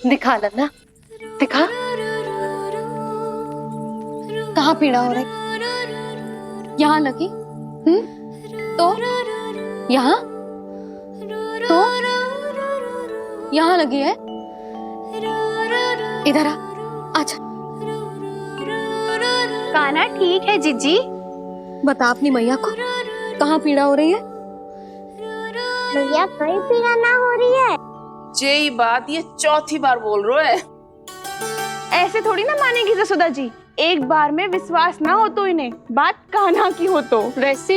दिखा लल्ला, दिखा। कहाँ पीड़ा हो रही? यहाँ लगी? तो यहाँ, तो यहाँ लगी है? इधर आ, आजा। कान्हा ठीक है जीजी। बता अपनी मैया को कहाँ पीड़ा हो रही है? मैया कहीं पीड़ा ना हो रही है। यही बात ये चौथी बार बोल रहे है। ऐसे थोड़ी ना मानेगी जसोदा जी, एक बार में विश्वास ना हो तो इन्हें, बात कान्हा की हो तो। वैसे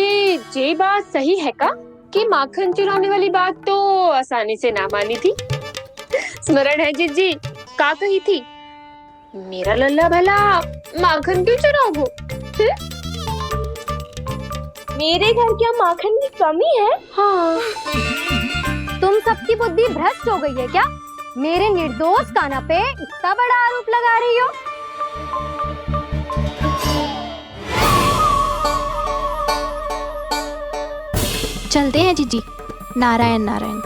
ये बात सही है का कि माखन चुराने वाली बात तो आसानी से ना मानी थी। स्मरण है जीजी का कही थी, मेरा लल्ला भला माखन क्यों चुराओ? मेरे घर क्या माखन की कमी है? हाँ। तुम सबकी बुद्धि भ्रष्ट हो गई है क्या? मेरे निर्दोष कान्हा पे इतना बड़ा आरोप लगा रही हो? चलते हैं जीजी। नारायण नारायण।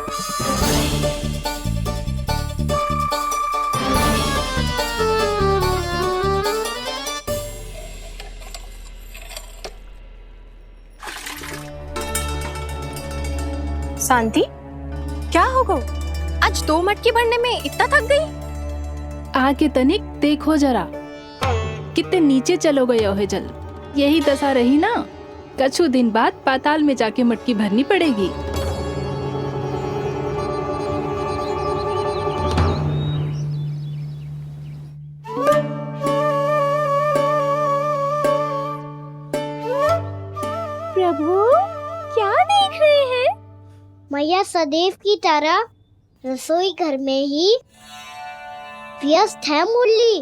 शांति, क्या हो गो? आज 2 मटकी भरने में इतना थक गई? आके तनिक देखो जरा, कितने नीचे चलो गए हो जल। यही दशा रही ना, कछु दिन बाद पाताल में जाके मटकी भरनी पड़ेगी। प्रभु क्या देख रहे हैं? मैया सदैव की तरह रसोई घर में ही व्यस्त है मुरली।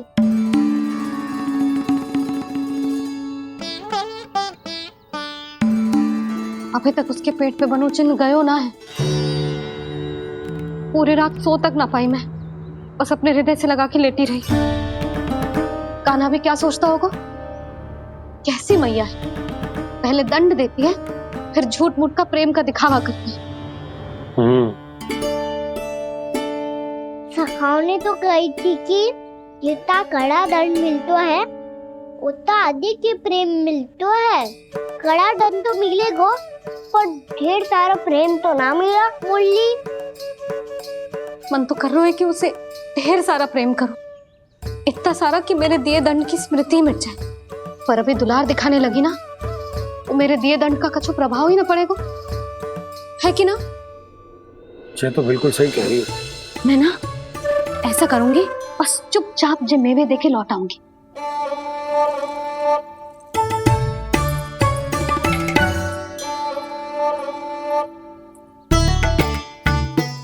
अभी तक उसके पेट पे बनो चिन्ह गयो ना है। पूरी रात सो तक ना पाई मैं, बस अपने हृदय से लगा के लेटी रही। कान्हा भी क्या सोचता होगा? कैसी मैया है, पहले दंड देती है फिर झूठ मूठ का प्रेम का दिखावा करती है। सखाओ ने तो कही थी कि जितना कड़ा दंड मिलता है उतना अधिक ही प्रेम मिलता है। कड़ा दंड तो मिलेगा पर ढेर सारा प्रेम तो ना मिला मुरली। मन तो कर रहा है कि उसे ढेर सारा प्रेम करो, इतना सारा कि मेरे दिए दंड की स्मृति मिट जाए। पर अभी दुलार दिखाने लगी ना, वो मेरे दिए दंड का कछु प्रभाव ही ना पड़ेगा, है कि ना? ये तो बिल्कुल सही कह रही है। मैं ना ऐसा करूंगी, बस चुपचाप जे मेवे देके लौट आऊंगी।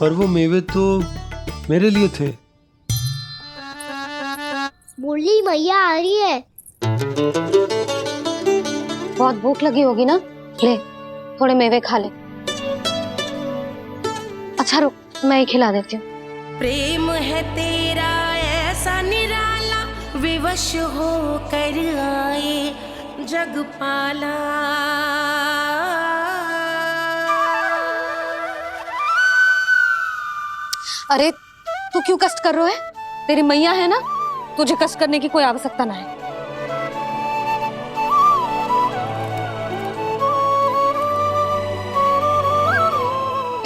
और वो मेवे तो मेरे लिए थे। मुरली मैया आ रही है। बहुत भूख लगी होगी ना, ले थोड़े मेवे खा ले। अच्छा रुक, मैं ही खिला देती हूँ। प्रेम है तेरा ऐसा निराला, विवश हो कर आए जगपाला। अरे तू क्यों कष्ट कर रहा है? तेरी मैया है ना, तुझे कष्ट करने की कोई आवश्यकता ना है।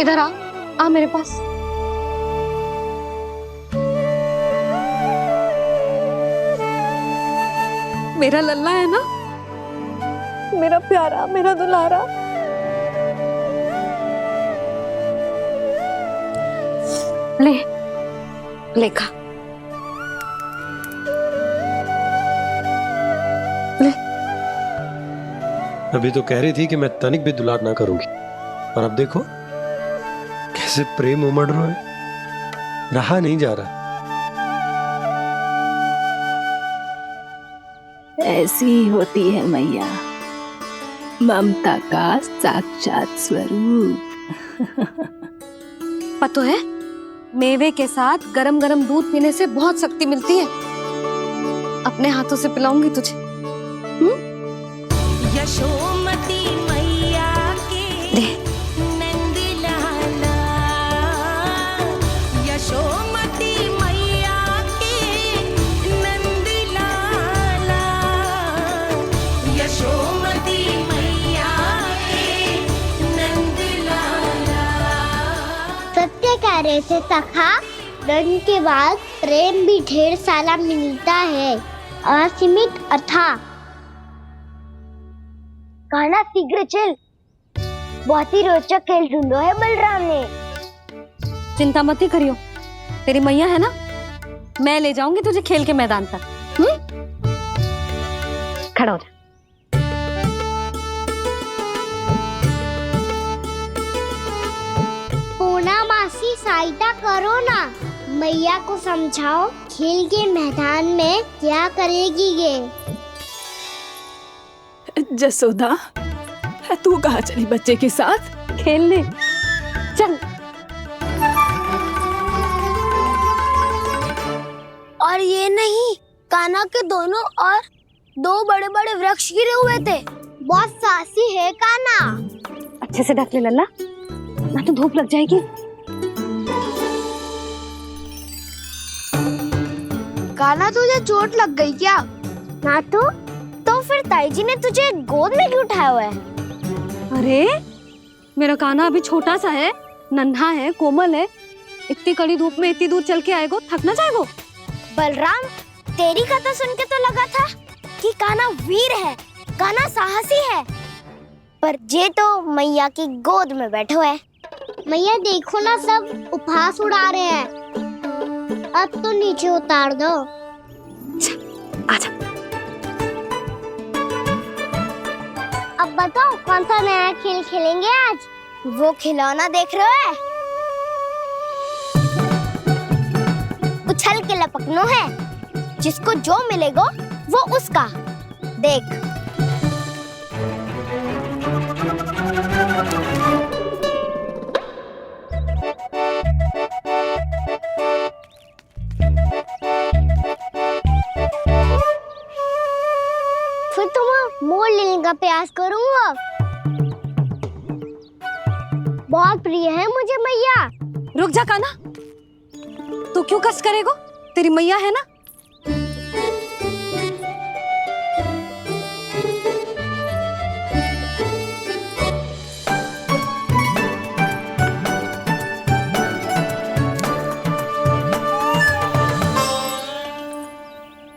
इधर आ मेरे पास। मेरा लल्ला है ना, मेरा प्यारा, मेरा दुलारा। ले ले खा, ले। अभी तो कह रही थी कि मैं तनिक भी दुलार ना करूंगी, और अब देखो कैसे प्रेम उमड़ रहा है, रहा नहीं जा रहा। ऐसी ही होती है मैया, ममता का साक्षात स्वरूप। पता है, मेवे के साथ गरम गरम दूध पीने से बहुत शक्ति मिलती है। अपने हाथों से पिलाऊंगी तुझे। यशोमती मैया के नंद लाला, यशोमती मैया कह रहे थे सखा, दंड के बाद प्रेम भी ढेर सारा मिलता है, असीमित अथाह। कान्हा शीघ्र चल, बहुत ही रोचक खेल ढूंढो है बलराम ने। चिंता मत ही करियो, तेरी मैया है ना, मैं ले जाऊंगी तुझे खेल के मैदान तक। खड़ा हो जा। पूना मासी सहायता करो ना, मैया को समझाओ खेल के मैदान में क्या करेगी ये। जसोदा, तू कहाँ चली बच्चे के साथ? खेलने चल। और ये नहीं, कान्हा के दोनों और दो बड़े बड़े वृक्ष गिरे हुए थे। बहुत साहसी है कान्हा। अच्छे से ढक ले लल्ला, ना तो धूप लग जाएगी। कान्हा तुझे चोट लग गई क्या? ना तो फिर ताई जी ने तुझे गोद में क्यों उठाया हुआ है? अरे मेरा कान्हा अभी छोटा सा है, नन्हा है, कोमल है। इतनी कड़ी धूप में इतनी दूर चल के आएगो, थक ना जाएगो। बलराम, तेरी कथा सुन के तो लगा था कि कान्हा वीर है, कान्हा साहसी है, पर जे तो मैया की गोद में बैठो है। मैया देखो ना, सब उपहास उड़ा रहे हैं। अब तो नीचे उतार दो। आजा। अब बताओ कौन सा नया खेल खेलेंगे आज? वो खिलौना देख रहे हो? उछल के लपकनो है, जिसको जो मिलेगा वो उसका। देख। फिर तुम मोड़ लेने का प्रयास करूंगा। बहुत प्रिय है मुझे मैया। रुक जा कान्हा, तू क्यों कष्ट करेगो? तेरी मैया है ना।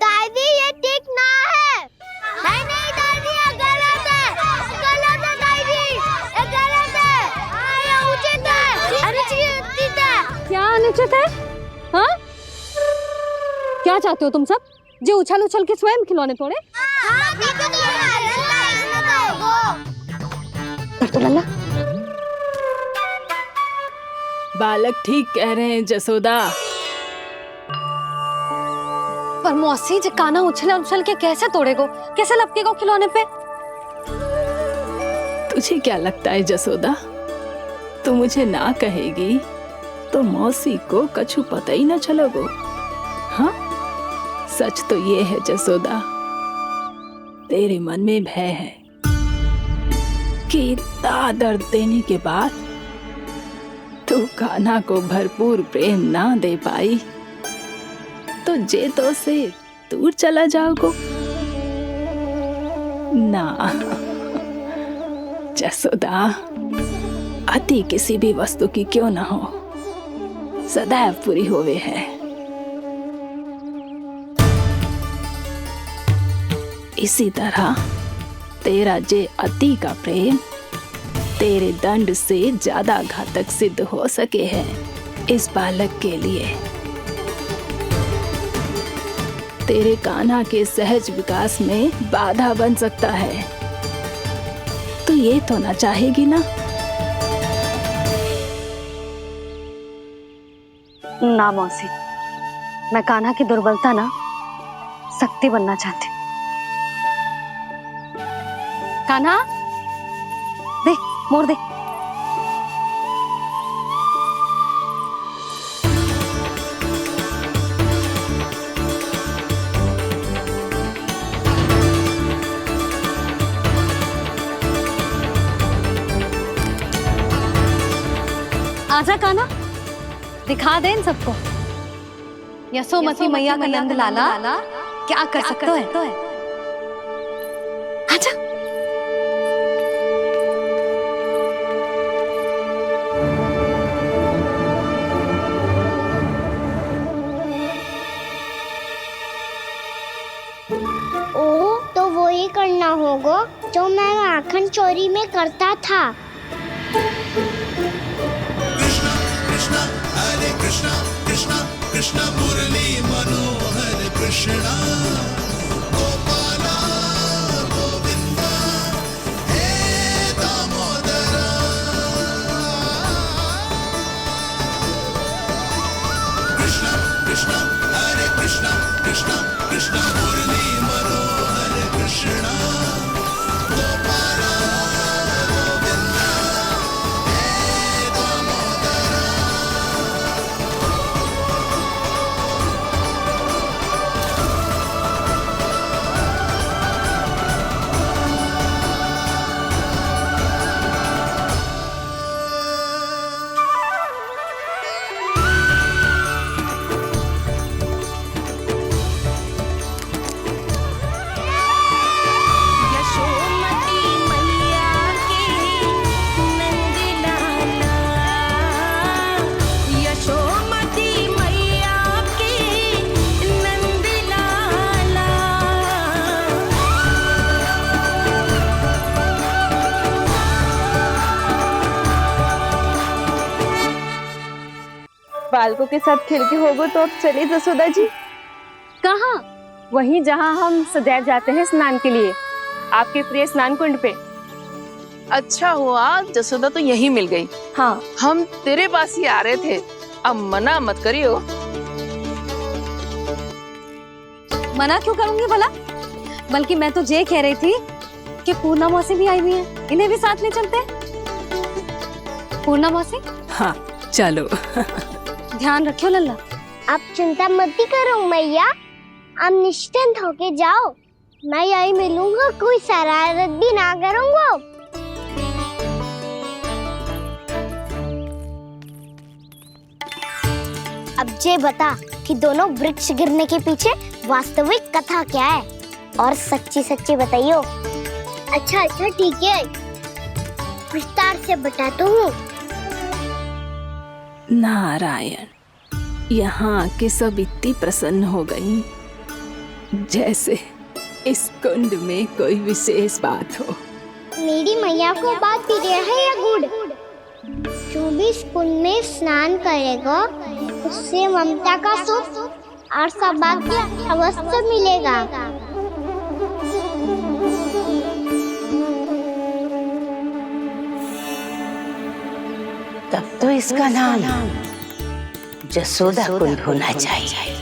दादी ये ठीक ना है। नहीं नहीं दादी, ये गलत है। गलत है दादी, ये गलत है। ये उचित है, अनुचित है। क्या अनुचित है? हाँ? क्या चाहते हो तुम सब? जो उछल उछल के स्वयं खिलौने तोड़े? कर तो लल्ला। बालक ठीक कह रहे हैं जसोदा। पर मौसी, जे कान्हा उछल उछल के कैसे तोड़ेगो, कैसे लपकेगो खिलौने पे? तुझे क्या लगता है जसोदा, तू मुझे ना कहेगी तो मौसी को कछु पता ही ना चलोगो। हाँ, सच तो ये है जसोदा, तेरे मन में भय है कि इतना दर्द देने के बाद तू कान्हा को भरपूर प्रेम ना दे पाई तो जेतो से दूर चला जाओगो ना। जसोदा, अति किसी भी वस्तु की क्यों ना हो, सदैव पूरी होवे है। इसी तरह तेरा जे अति का प्रेम तेरे दंड से ज्यादा घातक सिद्ध हो सके है इस बालक के लिए। तेरे कान्हा के सहज विकास में बाधा बन सकता है, तो ये तो ना चाहेगी ना? ना मौसी, मैं कान्हा की दुर्बलता ना शक्ति बनना चाहती। कान्हा, दे मोड़ दे। आजा कान्हा, दिखा दे इन सबको यशोमती मैया का नंद लाला क्या कर सकता है। आजा। माखन चोरी में करता था। यशोमती मैया के नंद लाला, यशोमती मैया के नंद लाला। बालकों के साथ खेल के होगो तो अब चलिए जसोदा जी। कहाँ? वहीं जहाँ हम सदैव जाते हैं स्नान के लिए, आपके प्रिय स्नान कुंड पे। अच्छा हुआ जसोदा तो यही मिल गई। हाँ, हम तेरे पास ही आ रहे थे, अब मना मत करियो। मना क्यों करूंगी भला? बल्कि मैं तो ये कह रही थी कि पूर्णा मौसी भी आई हुई है, इन्हें भी साथ ले चलते हैं। पूर्णा मौसी, हाँ चलो। ध्यान रखियो लल्ला। आप चिंता मत करो मैया, आप निश्चिंत होके जाओ, मैं यही मिलूंगा, कोई शरारत भी ना करूंगा। अब ये बता कि दोनों वृक्ष गिरने के पीछे वास्तविक कथा क्या है, और सच्ची सच्ची बताइयो। अच्छा अच्छा ठीक है, विस्तार से बताता हूँ। नारायण, यहाँ के सब इतनी प्रसन्न हो गई जैसे इस कुंड में कोई विशेष बात हो। मेरी मैया को बात प्रिय है या गुड़? जो भी इस कुंड में स्नान करेगा उससे ममता का सुख और सौभाग्य अवश्य मिलेगा। तब तो इसका नाम जसोदा कुंड होना चाहिए।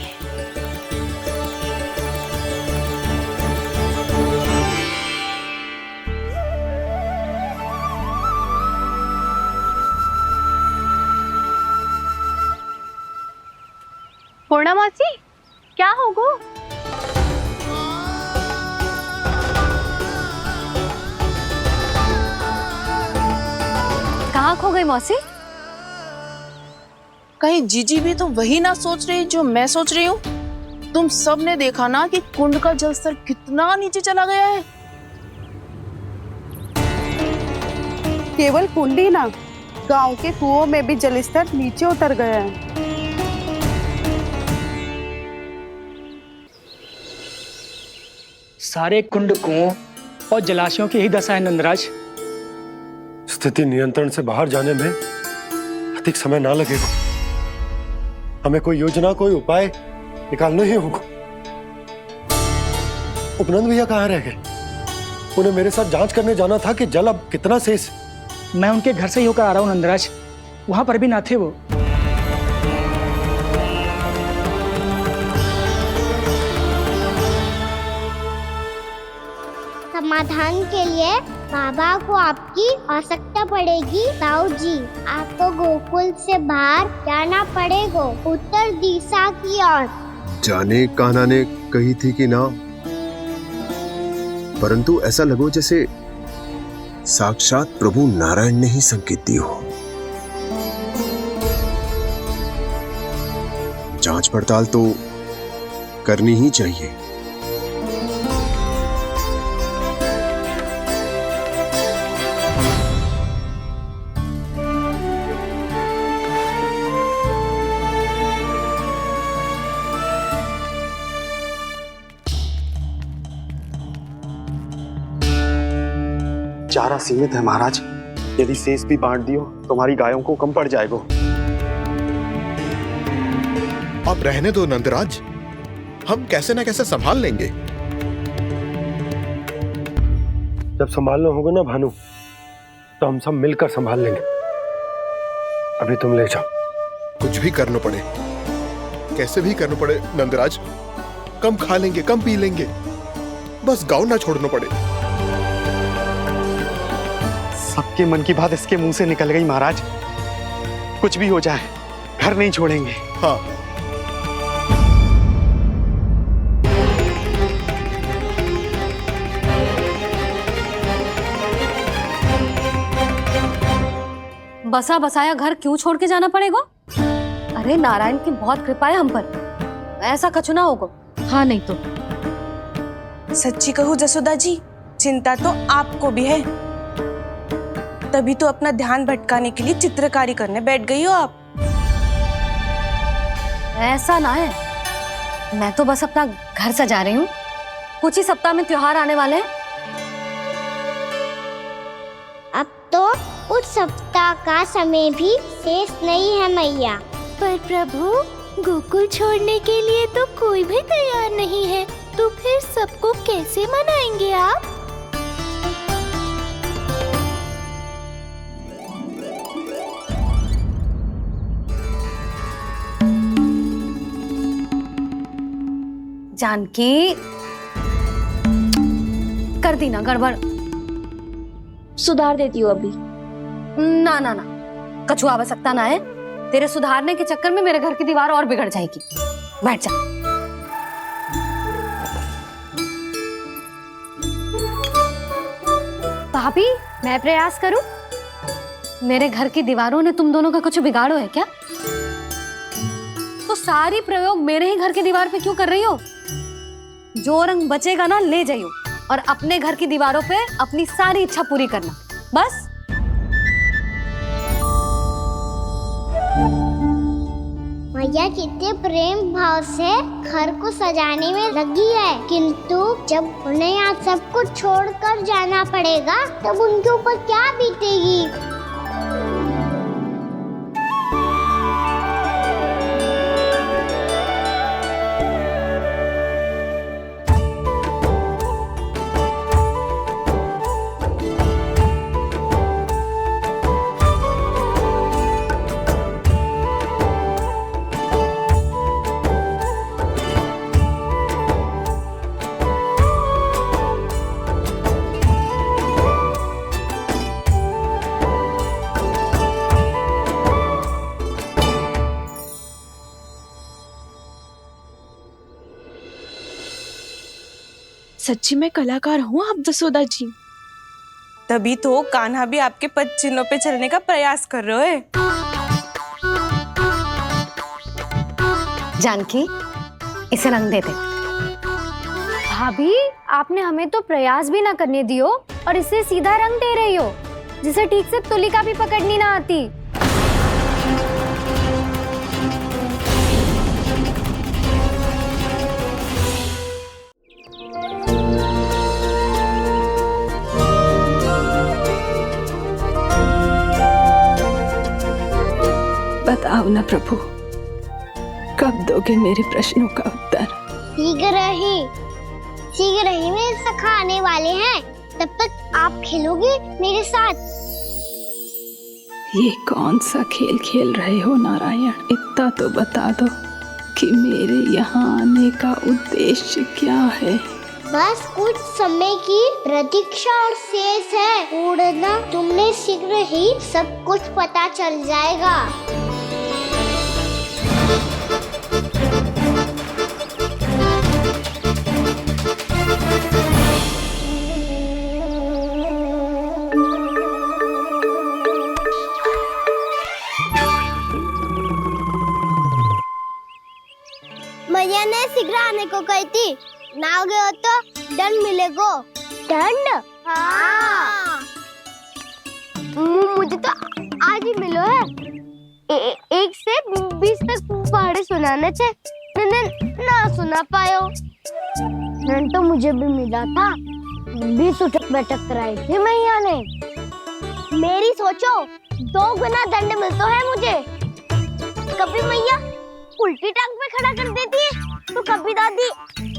पूर्णा मौसी, क्या होगो? कहाँ खो गई मौसी? कहीं जीजी भी तो वही ना सोच रही जो मैं सोच रही हूँ। तुम सब ने देखा ना कि कुंड का जलस्तर कितना नीचे चला गया है। केवल कुंड ही ना, गांव के कुओं में भी जलस्तर नीचे उतर गया है। सारे कुंड, कुओं और जलाशयों की ही दशा है नंदराज। स्थिति नियंत्रण से बाहर जाने में अधिक समय ना लगेगा। हमें कोई योजना, कोई उपाय निकालना ही होगा। उपनंद भैया कहाँ रह गए? उन्हें मेरे साथ जांच करने जाना था कि जल अब कितना शेष। मैं उनके घर से ही होकर आ रहा हूँ नंदराज, वहां पर भी ना थे वो। समाधान के लिए बाबा को आपकी आवश्यकता पड़ेगी। ताऊ जी, आपको गोकुल से बाहर जाना पड़ेगा, उत्तर दिशा की ओर। जाने कान्हा ने कही थी कि ना, परंतु ऐसा लगो जैसे साक्षात प्रभु नारायण ने ही संकेत दी हो। जांच पड़ताल तो करनी ही चाहिए। चारा सीमित है महाराज। यदि शेष भी बांट दियो तुम्हारी गायों को कम पड़ जाएगा। अब रहने दो नंदराज, हम कैसे ना कैसे संभाल लेंगे। जब संभालना होगा ना भानु, तो हम सब मिलकर संभाल लेंगे। अभी तुम ले जाओ। कुछ भी करना पड़े, कैसे भी करना पड़े नंदराज, कम खा लेंगे, कम पी लेंगे, बस गांव ना छोड़ना पड़े। सबके मन की बात इसके मुंह से निकल गई महाराज। कुछ भी हो जाए घर नहीं छोड़ेंगे। हाँ, बसा बसाया घर क्यों छोड़ के जाना पड़ेगा? अरे नारायण की बहुत कृपा है हम पर, ऐसा कछु ना होगा। हाँ नहीं तो सच्ची कहूँ जसोदा जी, चिंता तो आपको भी है, तभी तो अपना ध्यान भटकाने के लिए चित्रकारी करने बैठ गई हो आप। ऐसा ना है, मैं तो बस अपना घर सजा रही हूँ। कुछ ही सप्ताह में त्योहार आने वाले हैं। अब तो उस सप्ताह का समय भी शेष नहीं है मैया। पर प्रभु, गोकुल छोड़ने के लिए तो कोई भी तैयार नहीं है, तो फिर सबको कैसे मनाएंगे आप? जानकी, कर दी ना गड़बड़। सुधार देती हूँ अभी। ना ना ना, कछु आवश्यकता ना है। तेरे सुधारने के चक्कर में मेरे घर की दीवार और बिगड़ जाएगी। बैठ जा। भाभी, मैं प्रयास करूं? मेरे घर की दीवारों ने तुम दोनों का कुछ बिगाड़ो है क्या? तो सारी प्रयोग मेरे ही घर की दीवार पे क्यों कर रही हो? जो रंग बचेगा ना ले जाइयो, और अपने घर की दीवारों पे अपनी सारी इच्छा पूरी करना, बस। मैया कितने प्रेम भाव से घर को सजाने में लगी है, किंतु जब उन्हें यहाँ सब कुछ छोड़कर जाना पड़ेगा तब उनके ऊपर क्या बीतेगी? सच्ची में कलाकार हूँ आप जसोदा जी, तभी तो कान्हा भी आपके पद चिन्हों पे चलने का प्रयास कर रहे हैं। जानकी, इसे रंग दे दे। भाभी, आपने हमें तो प्रयास भी ना करने दियो और इसे सीधा रंग दे रही हो, जिसे ठीक से तुलिका भी पकड़नी ना आती। बताओ ना प्रभु, कब दोगे मेरे प्रश्नों का उत्तर? शीघ्र ही मेरे सखा आने वाले हैं, तब तक आप खेलोगे मेरे साथ। ये कौन सा खेल खेल रहे हो नारायण? इतना तो बता दो कि मेरे यहाँ आने का उद्देश्य क्या है? बस कुछ समय की प्रतीक्षा और शेष है। उड़ना तुमने शीघ्र ही सब कुछ पता चल जाएगा। मैया ने शीघ्र आने को कही थी, ना हो गए हो तो दंड मिलेगा। दंड? हाँ। मुझे तो आज ही मिलो है। 1 से 20 तक पहाड़े सुनाने थे, ना सुना पायो। दंड तो मुझे भी मिला था, भी सुटक बैठक कराई थी मैया ने। मेरी सोचो, 2 गुना दंड मिलता है मुझे। कभी मैया उल्टी टांग पे खड़ा कर देती है तो कभी दादी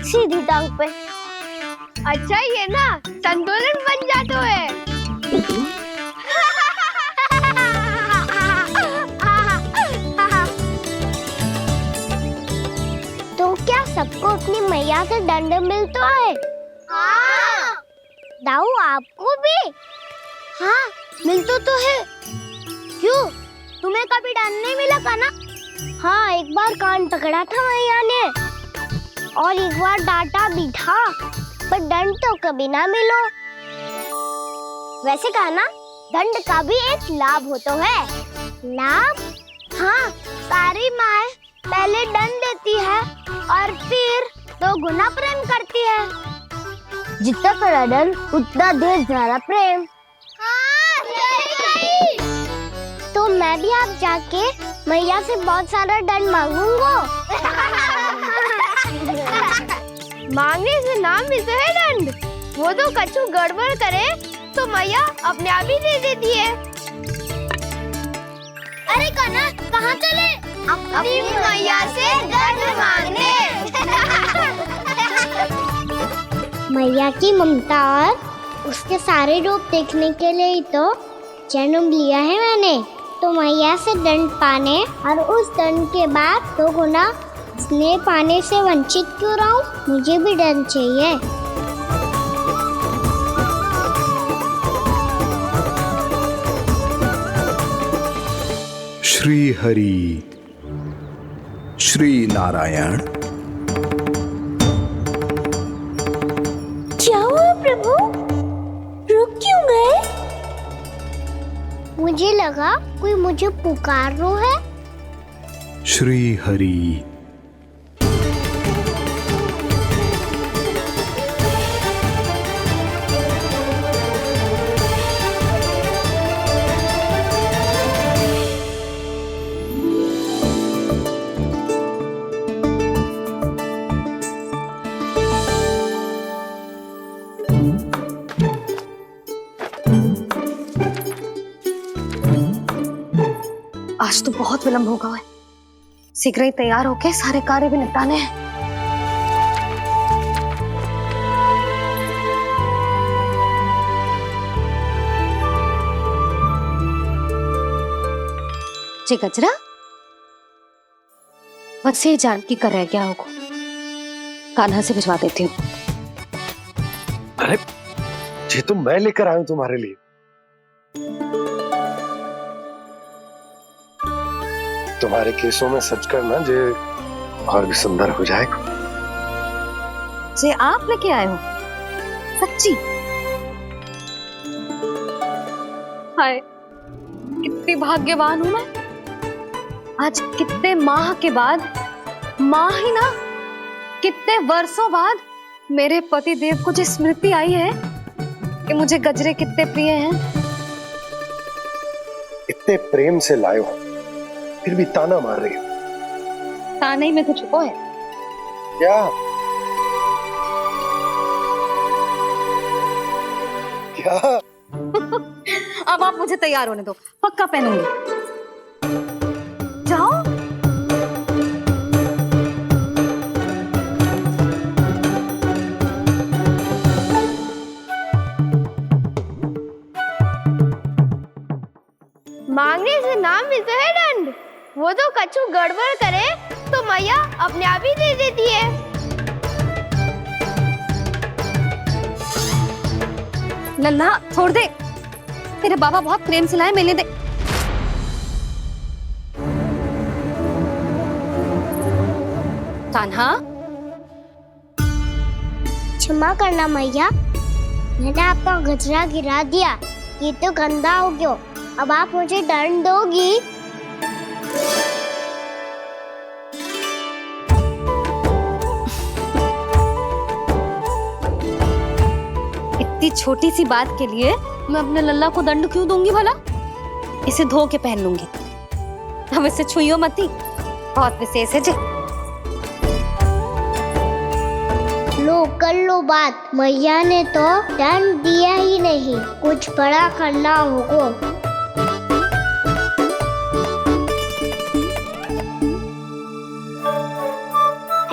सीधी टांग पे। अच्छा ये ना संतुलन बन जाता है। तो क्या सबको अपनी मैया से दंड मिलता है? हाँ। दाऊ आपको भी? हाँ मिलता तो है। क्यों, तुम्हें कभी दंड नहीं मिला था ना? हाँ, एक बार कान पकड़ा था मैया ने और एक बार डांटा भी था, पर दंड तो कभी ना मिलो। वैसे कहा ना, दंड का भी एक लाभ होता है। लाभ? हाँ, सारी माँ पहले दंड देती है और फिर 2 गुना प्रेम करती है। जितना बड़ा दंड उतना ढेर सारा प्रेम। हाँ, सही। तो मैं भी आप जाके मैया से बहुत सारा दंड मांगूंगा। मांगने से ना मिलता है दंड, वो तो कछु गड़बड़ करे तो मैया अपने आप ही दे देती है। अरे कान्हा, कहाँ चले? अपनी मैया से दंड मांगने। मैया की ममता और उसके सारे रूप देखने के लिए ही तो जन्म लिया है मैंने। तो मैया से दंड पाने और उस दंड के बाद 2 गुना स्नेह पाने से वंचित क्यों रहूं? मुझे भी दंड चाहिए। श्री हरि श्री नारायण। क्या हुआ प्रभु? रुक क्यों गए? मुझे लगा कोई मुझे पुकार रहा है। श्री हरि। आज तो बहुत विलंब होगा है। शीघ्र ही तैयार होके सारे कार्य भी निपटाने हैं। जी गजरा, बस ये जानकी कर रह गया होगा, कान्हा से भिजवा देती हूँ। अरे ये तो मैं लेकर आया हूं तुम्हारे लिए। तुम्हारे केसों में सच करना जे और भी सुंदर हो जाएगा। जे आप लेके आए हो? सच्ची? हाय, कितनी भाग्यवान हूं मैं। आज कितने माह के बाद, माह ही ना, कितने वर्षों बाद मेरे पति देव को जो स्मृति आई है कि मुझे गजरे कितने प्रिय हैं। इतने प्रेम से लाए हो, फिर भी ताना मार रही हो। ताने ही में तो छुपो है। क्या? क्या? अब आप मुझे तैयार होने दो, पक्का पहनूंगी। जाओ। मांगने से ना मिलता है दंड, वो तो कछु गड़बड़ करे तो मैया अपने आप ही दे देती है। लल्ला छोड़ दे, तेरे बाबा बहुत प्रेम से लाए, मिलने दे। कान्हा, क्षमा करना मैया, मैंने आपका गजरा गिरा दिया, ये तो गंदा हो गया। अब आप मुझे दंड दोगी? इतनी छोटी सी बात के लिए मैं अपने लल्ला को दंड क्यों दूंगी भला? इसे धो के पहन लूंगी। अब इसे छुइयो मती, बहुत विशेष है जी। लो कर लो बात, मैया ने तो दंड दिया ही नहीं, कुछ बड़ा करना होगा।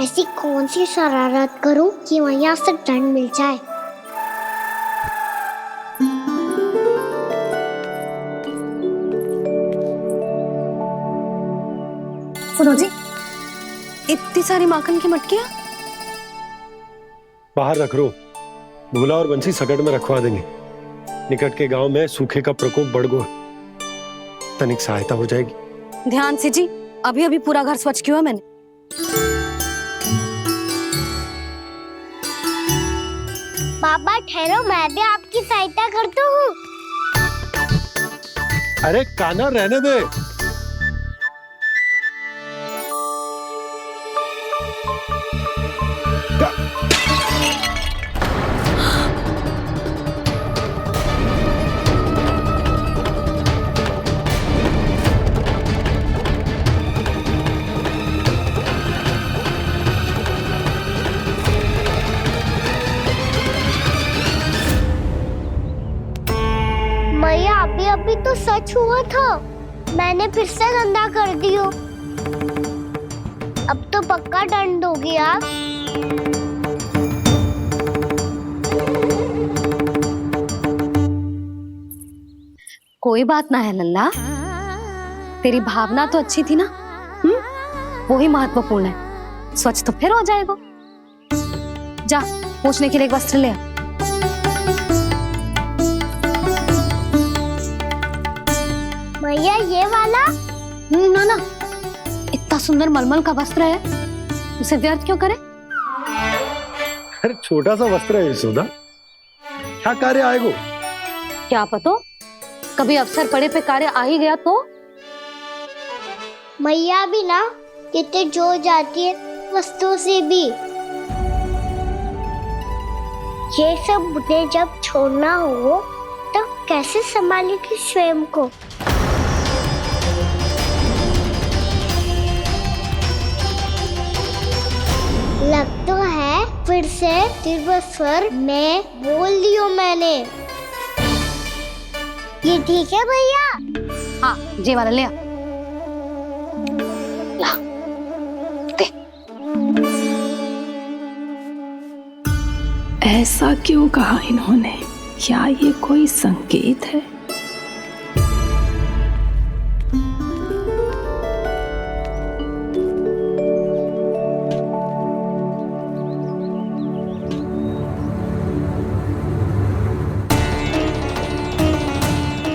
ऐसी कौन सी शरारत करूं कि मैया से दंड मिल जाए। सुनो जी, इतनी सारी माखन की मटकियां बाहर रख रो, भूला और बंसी सकट में रखवा देंगे। निकट के गांव में सूखे का प्रकोप बढ़ गया, तनिक सहायता हो जाएगी। ध्यान से जी, अभी अभी पूरा घर स्वच्छ किया मैंने। पापा ठहरो, मैं भी आपकी सहायता करता हूँ। अरे कान्हा रहने दे। मैया अभी अभी तो सच हुआ था, मैंने फिर से गंदा कर दियो। अब तो पक्का दंड दोगे आप। कोई बात ना है लल्ला, तेरी भावना तो अच्छी थी ना, वही महत्वपूर्ण है। स्वच्छ तो फिर हो जाएगा। जा पोंछने के लिए एक वस्त्र ले आ। मैया ये वाला? ना ना, इतना सुंदर मलमल का वस्त्र है, उसे व्यर्थ क्यों करे? अरे छोटा सा वस्त्र है यशोदा, क्या कार्य आएगा? क्या पता, कभी अवसर पड़े पे कार्य आ ही गया तो। मैया भी ना कितने जो जाती है वस्तुओं से भी। ये सब मुझे जब छोड़ना हो तो कैसे संभालेगी स्वयं को। लग तो है फिर से तीव्र स्वर में बोल दियो मैंने। ये ठीक है भैया? हाँ, ये वाला ले आ। ला, दे। ऐसा क्यों कहा इन्होंने? क्या ये कोई संकेत है?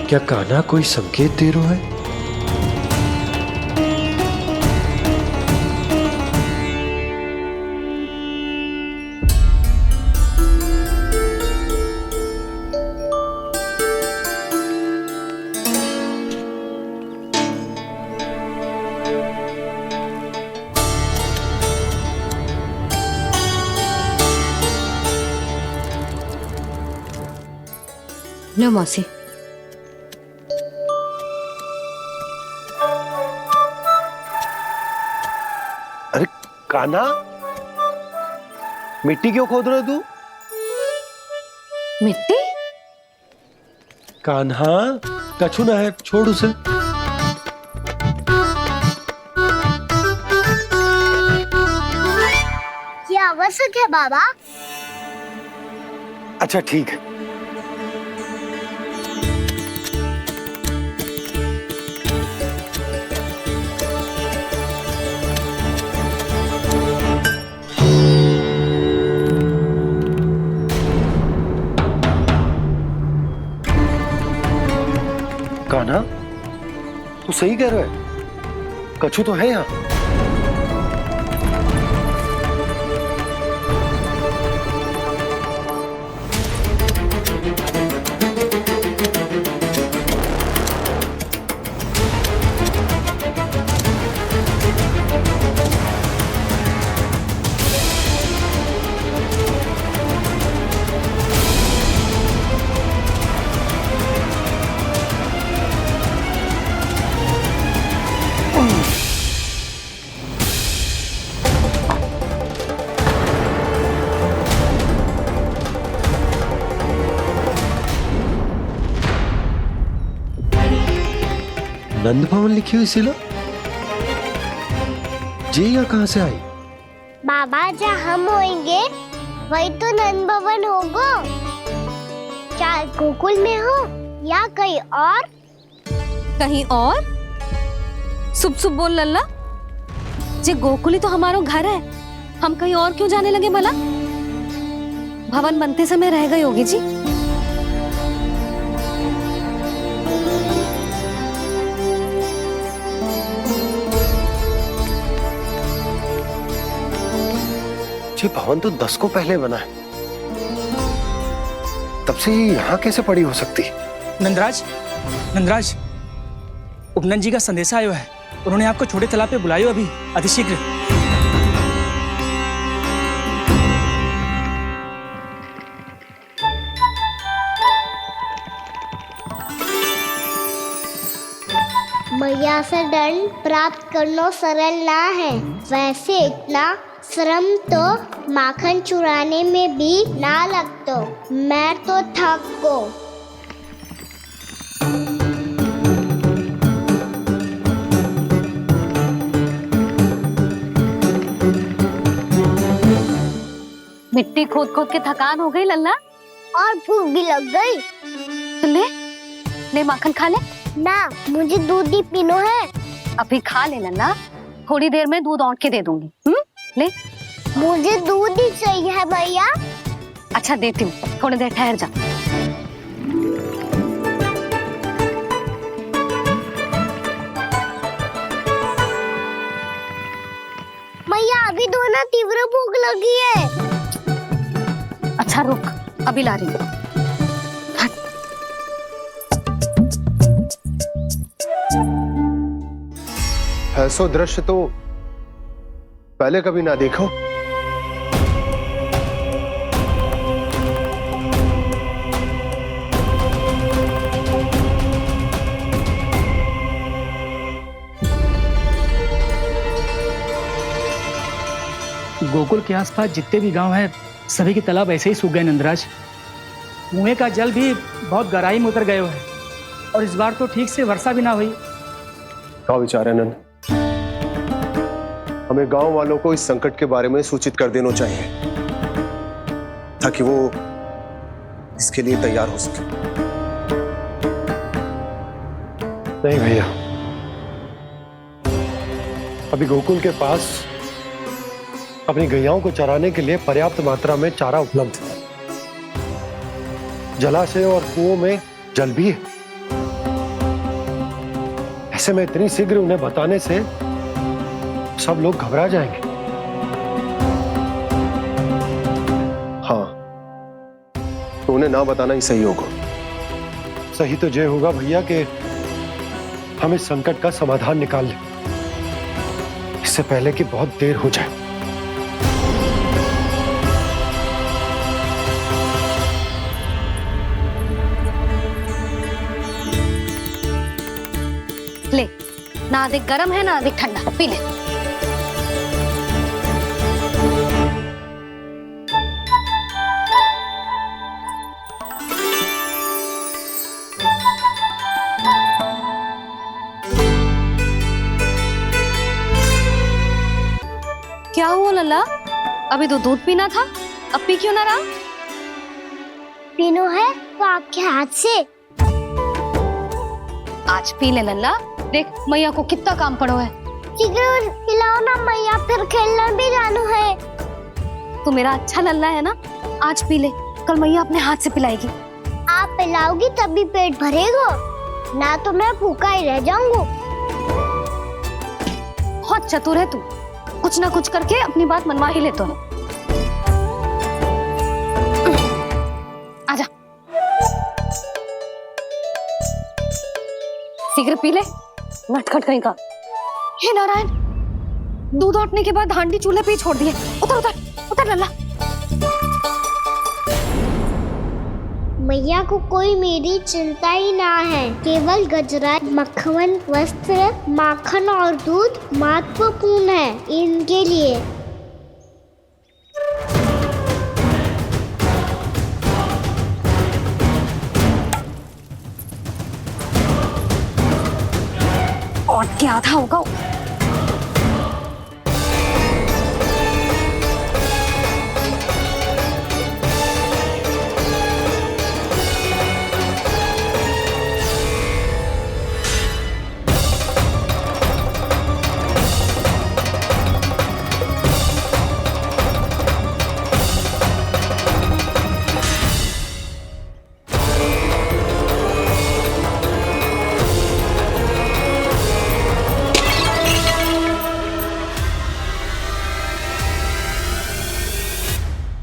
क्या कान्हा कोई संकेत दे रहा है? लो मौसी। अरे कान्हा, मिट्टी क्यों खोद रहे तू? मिट्टी? कान्हा, कछु ना है, छोड़ उसे। ये आवश्यक है बाबा। अच्छा ठीक है। कान्हा, तू सही कह रहा है, कछु तो है यहाँ। नंद भवन लिखी हुई सिला जी यहाँ कहाँ से आई? बाबा जहाँ हम होंगे वही तो नंद भवन होगा। चाहे गोकुल में हो या कहीं और। कहीं और? सुब सुब बोल लल्ला, जे गोकुली तो हमारा घर है, हम कहीं और क्यों जाने लगे भला? भवन बनते समय रह गई होगी जी। ये भवन तो 10 को पहले बना है, तब से ये यहाँ कैसे पड़ी हो सकती? नंदराज, नंदराज, उपनंद जी का संदेशा आयो है। उन्होंने आपको छोटे तालाब पे बुलायो अभी अतिशीघ्र। मैया से दंड प्राप्त करना सरल ना है। वैसे इतना श्रम तो माखन चुराने में भी ना लगतो। मैं तो थक गो। मिट्टी खोद खोद के थकान हो गई लल्ला, और भूख भी लग गई। तो ले माखन खा ले। ना, मुझे दूध ही पीनो है। अभी खा ले लल्ला, थोड़ी देर में दूध औंट के दे दूंगी। ले। मुझे दूध ही चाहिए है भैया। अच्छा देती हूँ, थोड़ी देर ठहर जा। मैया अभी तो ना तीव्र भूख लगी है। अच्छा रुक, अभी ला रही हूँ। ऐसा दृश्य तो पहले कभी ना देखो। गोकुल के आसपास जितने भी गांव हैं सभी के तालाब ऐसे ही सूख गए नंदराज। कुएं का जल भी बहुत गहराई में उतर गया है और इस बार तो ठीक से वर्षा भी ना हुई। क्या विचार है नंद? हमें गांव वालों को इस संकट के बारे में सूचित कर देना चाहिए ताकि वो इसके लिए तैयार हो सके। नहीं भैया, अभी गोकुल के पास अपनी गैयाओं को चराने के लिए पर्याप्त मात्रा में चारा उपलब्ध है। जलाशय और कुओं में जल भी है। ऐसे में इतनी शीघ्र उन्हें बताने से सब लोग घबरा जाएंगे। हाँ, तो उन्हें ना बताना ही सही होगा। सही तो ये होगा भैया कि हम इस संकट का समाधान निकाल लें, इससे पहले कि बहुत देर हो जाए। ले, ना अधिक गर्म है ना अधिक ठंडा, पी ले। क्या हुआ लल्ला? अभी तो दूध पीना था, अब पी क्यों ना रहा? पीनो है तो आपके हाथ से। आज पी ले लल्ला, देख मैया को कितना काम पड़ो है। शीघ्र खिलाओ ना मैया, फिर खेलने भी जानो है। तू मेरा अच्छा लल्ला है ना, आज पी ले, कल मैया अपने हाथ से पिलाएगी। आप पिलाओगी तभी पेट भरेगा, ना तो मैं भूखा ही रह जाऊंगा। बहुत चतुर है तू, कुछ ना कुछ करके अपनी बात मनवा ही लेता है। आजा, शीघ्र पी ले, नटखट कहीं का। हे नारायण, दूध औटने के बाद हांडी चूल्हे पे ही छोड़ दिए। उतर उतर उतर लल्ला। मैया को कोई मेरी चिंता ही ना है। केवल गजरा, मक्खन, वस्त्र, माखन और दूध महत्वपूर्ण है इनके लिए। लौट के आधा होगा।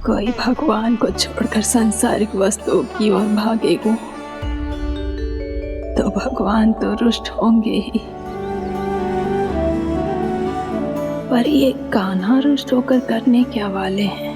कोई भगवान को छोड़कर सांसारिक वस्तुओं की ओर भागेगा तो भगवान तो रुष्ट होंगे ही, पर ये कान्हा रुष्ट होकर करने क्या वाले हैं?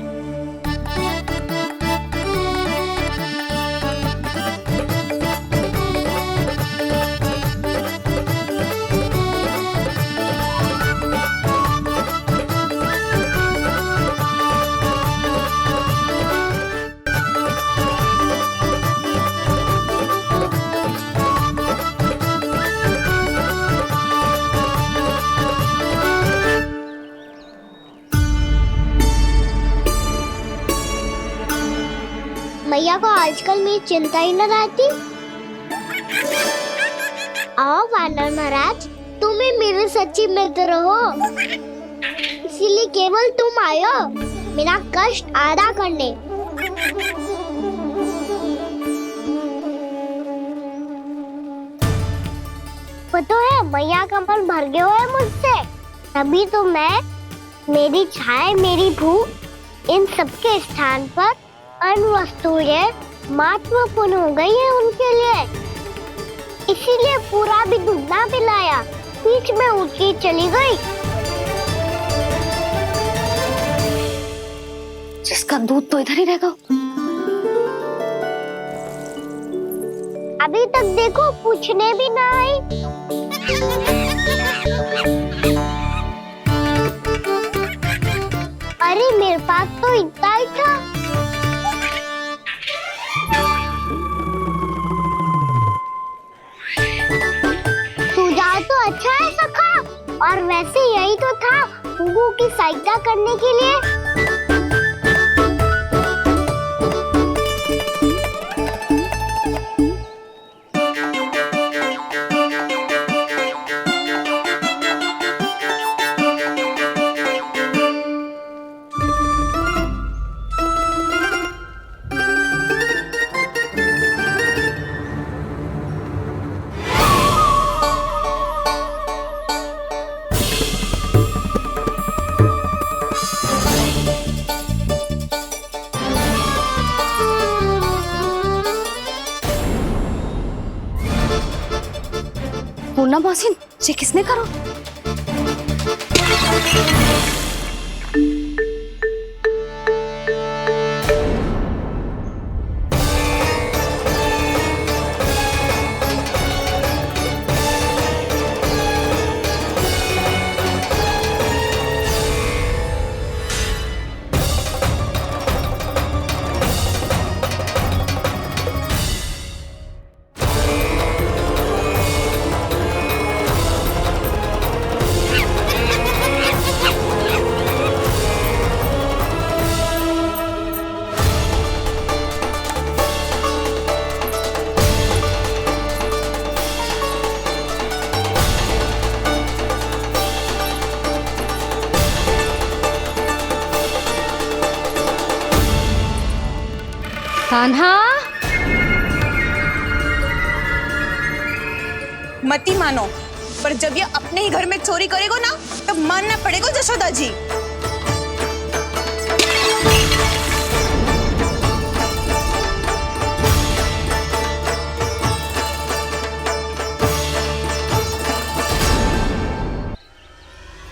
मैया को आजकल मेरी चिंता ही न रहती। आओ वानर महाराज, तुम ही मेरे सच्ची मित्र हो, इसीलिए केवल तुम आयो मेरा कष्ट आधा करने। पता है मैया का मन भर गया है मुझसे, तभी तो मैं, मेरी छाया, मेरी भूख, इन सबके स्थान पर अन्य वस्तुएं महत्वपूर्ण हो गई है उनके लिए, इसीलिए पूरा भी दूध ना पिलाया, बीच में उठ के चली गई। जिसका दूध तो इधर ही रहेगा। अभी तक देखो पूछने भी ना आई। अरे मेरे पास तो इतना ही था। सुझाव तो अच्छा है सखा, और वैसे यही तो था गुगु की सहायता करने के लिए। पूर्णा मौसी, ये किसने करो? कान्हा, मती मानो, पर जब ये अपने ही घर में चोरी करेगा ना, तब मानना पड़ेगा जशोदा जी।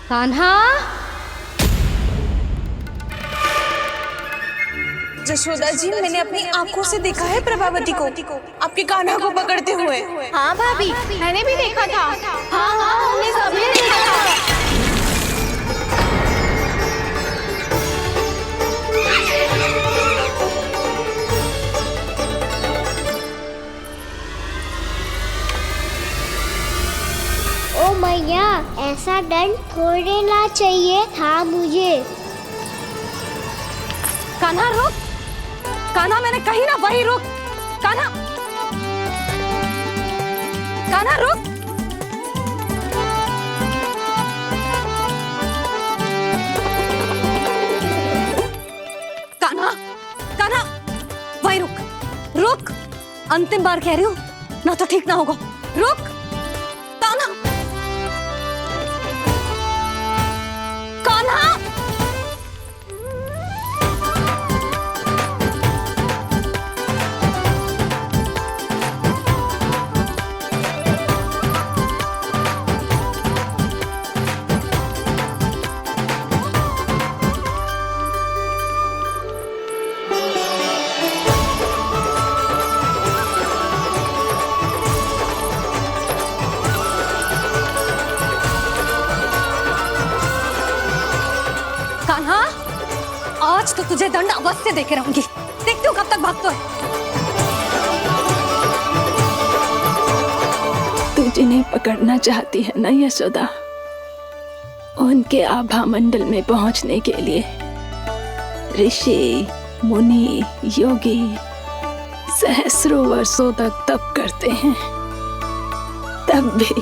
कान्हा, जशोदा जी, मैंने अपनी आंखों से देखा है प्रभावती को आपके कान्हा को पकड़ते हुए। हाँ भाभी, मैंने भी देखा था। हाँ हाँ, हमने सबने देखा था। ओ मैया, दंड छोड़ना चाहिए था मुझे। कान्हा रुक, कान्हा मैंने कही ना वही रुक, कान्हा, कान्हा रुक। कान्हा, कान्हा वही रुक, रुक, अंतिम बार कह रही हूँ, ना तो ठीक ना होगा, रुक कान्हा, कान्हा। कान्हा, आज तो तुझे दंड अवश्य देके रहूंगी, देखती हूँ कब तक भागता है। तू जिन्हें पकड़ना चाहती है ना यशोदा, उनके आभा मंडल में पहुंचने के लिए ऋषि, मुनि, योगी सहस्रों वर्षों तक तप करते हैं, तब भी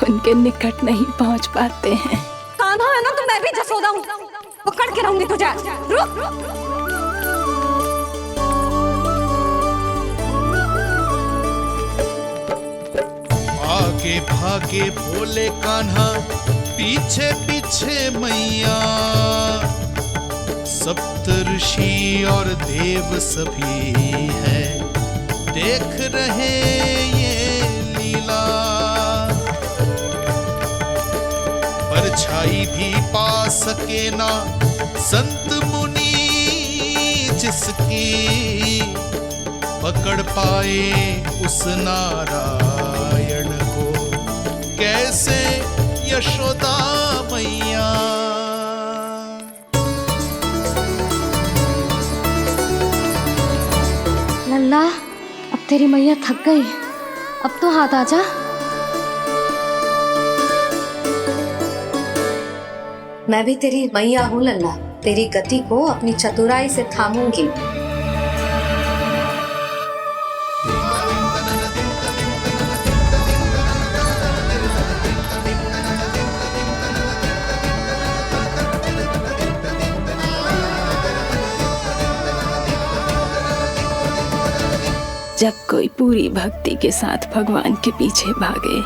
उनके निकट नहीं पहुंच पाते हैं। कान्हा है ना तो मैं भी जसोदा हूँ, पकड़ के रहूंगी तुझे। रुक, आगे भागे भोले कान्हा, पीछे पीछे मैया, सप्त ऋषि और देव सभी है, देख रहे ये लीला, परछाई भी पा सके ना संत मुनि जिसकी, पकड़ पाए उस नारायण को कैसे यशोदा मैया। लल्ला, अब तेरी मैया थक गई, अब तो हाथ आजा। मैं भी तेरी मैया हूँ लल्ला, तेरी गति को अपनी चतुराई से थामूंगी। जब कोई पूरी भक्ति के साथ भगवान के पीछे भागे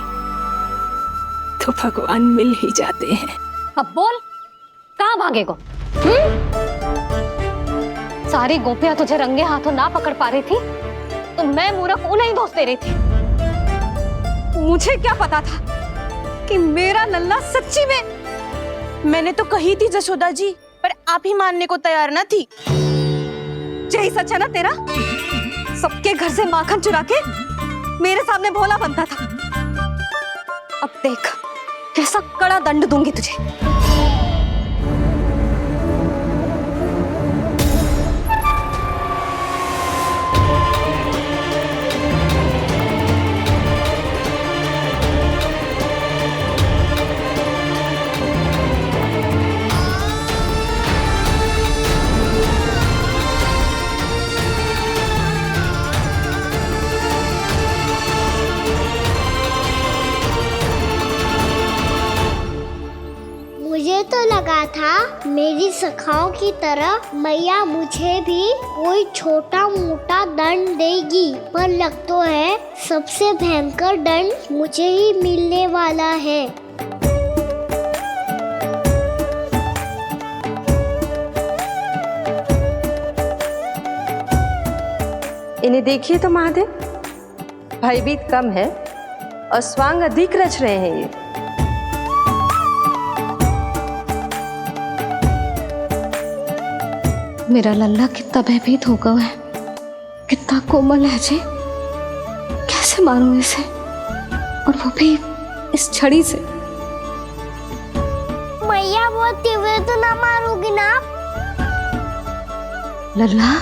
तो भगवान मिल ही जाते हैं। अब बोल, कहाँ भागेगो? सारी गोपियां तुझे रंगे हाथों ना पकड़ पा रही थी तो मैं मूर्ख उन्हें ही दोष दे रही थी। मुझे क्या पता था कि मेरा लल्ला सच्ची में। मैंने तो कही थी जसोदा जी, पर आप ही मानने को तैयार ना थी। यही सच है ना तेरा? सबके घर से माखन चुरा के मेरे सामने भोला बनता था। अब देख कैसा कड़ा दंड दूंगी तुझे। मुझे तो लगा था मेरी सखाओं की तरह मैया मुझे भी कोई छोटा मोटा दंड देगी, पर लग तो है सबसे भयंकर दंड मुझे ही मिलने वाला है। इन्हें देखिए तो महादेव, भयभीत कम है और स्वांग अधिक रच रहे हैं ये। मेरा लल्ला कितना भयभीत होगा है, कितना कोमल है जी। कैसे मारूं इसे, और वो भी इस छड़ी से। मैया बोलती हुए तो ना मारोगी ना? लल्ला,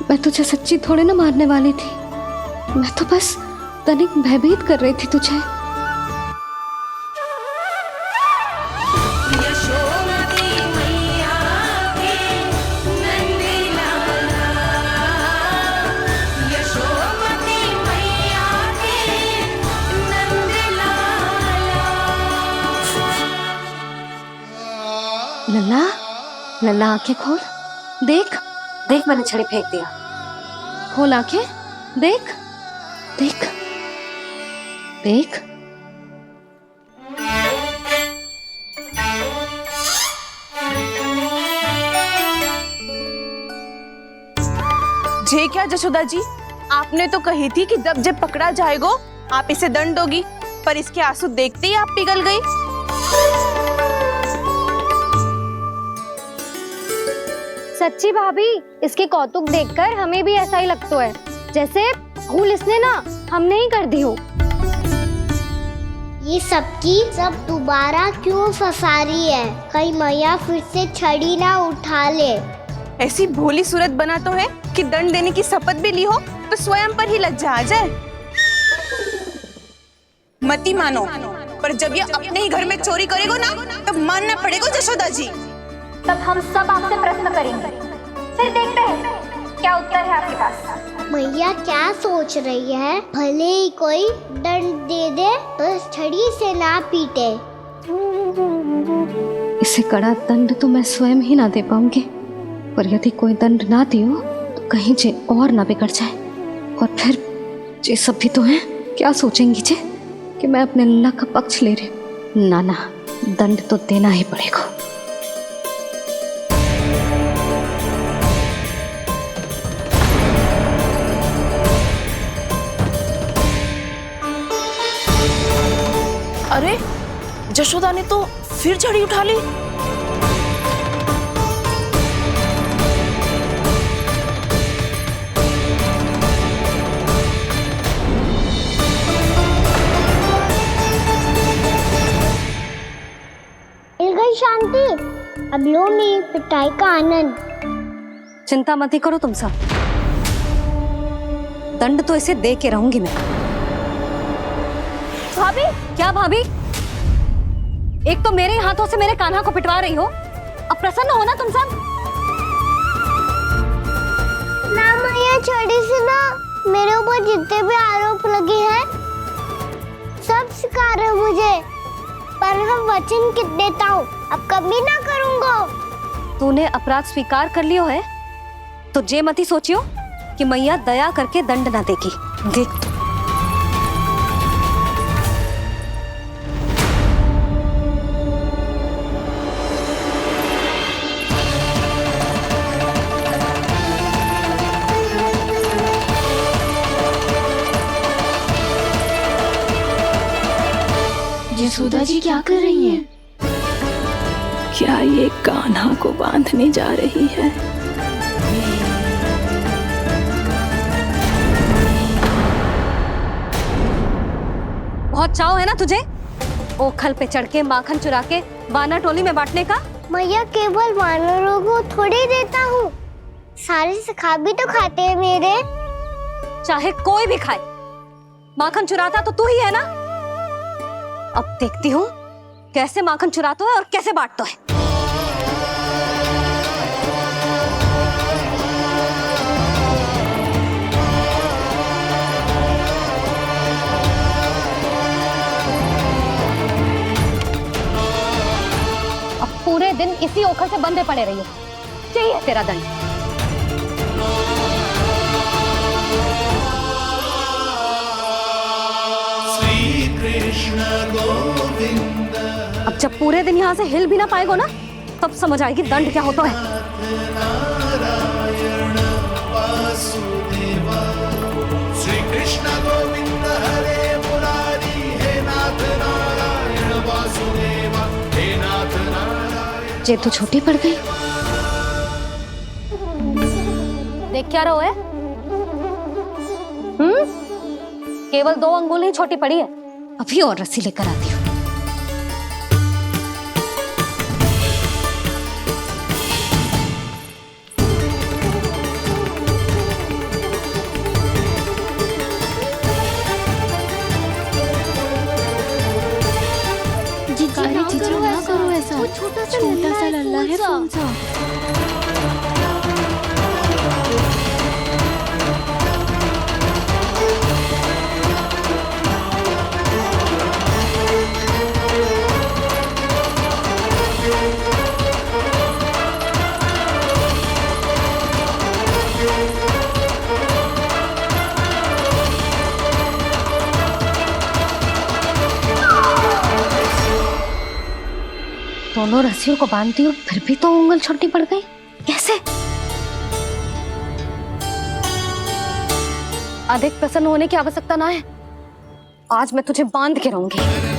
मैं तुझे सच्ची थोड़े ना मारने वाली थी, मैं तो बस तनिक भयभीत कर रही थी तुझे। लल्ला, लल्ला आंखें खोल, देख देख मैंने छड़ी फेंक दिया। खोल आंखें, देख देख देख। जे क्या जशोदा जी, आपने तो कही थी कि जब जब पकड़ा जाएगा आप इसे दंड दोगी, पर इसके आंसू देखते ही आप पिघल गई। सच्ची भाभी, इसके कौतुक देखकर हमें भी ऐसा ही लगता है जैसे भूल इसने ना हमने ही कर दी हो। ये सबकी सब दोबारा क्यों फंसा रही है? कहीं मैया फिर से छड़ी ना उठा ले। ऐसी भोली सूरत बना तो है कि दंड देने की शपथ भी ली हो तो स्वयं पर ही लज्जा आ जाए। मती मानो, पर जब ये अपने ही घर में चोरी करेगो ना तब मानना पड़ेगा जशोदा जी। तब हम सब आपसे प्रश्न करेंगे, फिर देखते हैं क्या उत्तर है आपके पास। मैया क्या सोच रही है? भले ही कोई दंड दे दे, बस छड़ी से ना पीटे। इसे कड़ा दंड तो मैं स्वयं ही ना दे पाऊंगी, पर यदि कोई दंड ना दियो तो कहीं जे और ना बिगड़ जाए, और फिर जे सब भी तो हैं, क्या सोचेंगी जे कि मैं अपने लल्ला का पक्ष ले रही हूँ। ना ना, दंड तो देना ही पड़ेगा। अरे जशोदा ने तो फिर छड़ी उठा ली। मिल गई शांति, अब लो मेरी पिटाई का आनंद। चिंता मत ही करो तुम सब, दंड तो इसे दे के रहूंगी मैं। भाभी, क्या भाभी? एक तो मेरे हाथों से मेरे कान्हा को पिटवा रही हो, अब प्रसन्न हो ना तुम सब? ना मैया, छड़ी से ना मेरे ऊपर जितने भी आरोप लगे हैं सब स्वीकार है मुझे, पर हम वचन कित देता हूँ, अब कभी ना करूँगा। तूने अपराध स्वीकार कर लियो है तो जे मत ही सोचियो कि मैया दया करके दंड ना देगी। देख तू। यशोदा जी क्या कर रही हैं? क्या ये कान्हा को बांधने जा रही है? बहुत चाव है ना तुझे ओखल पे चढ़ के माखन चुरा के वानर टोली में बांटने का? मैया, केवल वानरों को थोड़ी देता हूँ, सारे सखा भी तो खाते हैं मेरे। चाहे कोई भी खाए, माखन चुराता तो तू ही है ना। अब देखती हूँ कैसे माखन चुराता है और कैसे बांटता है। अब पूरे दिन इसी ओखल से बंधे पड़े रहिए, चाहिए तेरा दंड। अब जब पूरे दिन यहाँ से हिल भी ना पाएगो ना, तब समझ आएगी दंड क्या होता है। श्री कृष्ण गोविंद हरे मुरारी, हे नाथ नारायण वासुदेवा, हे नाथ नारायण। जे तू छोटी पड़ गई, देख क्या रहो है? केवल 2 अंगुल ही छोटी पड़ी है, अभी और रस्सी लेकर आती हूँ। जीजू ना करो ऐसा, छोटा सा लल्ला है कौन सा। दोनों रस्सियों को बांधती हूँ फिर भी तो उंगल छोटी पड़ गई, कैसे? अधिक प्रसन्न होने की आवश्यकता ना है, आज मैं तुझे बांध के रहूंगी।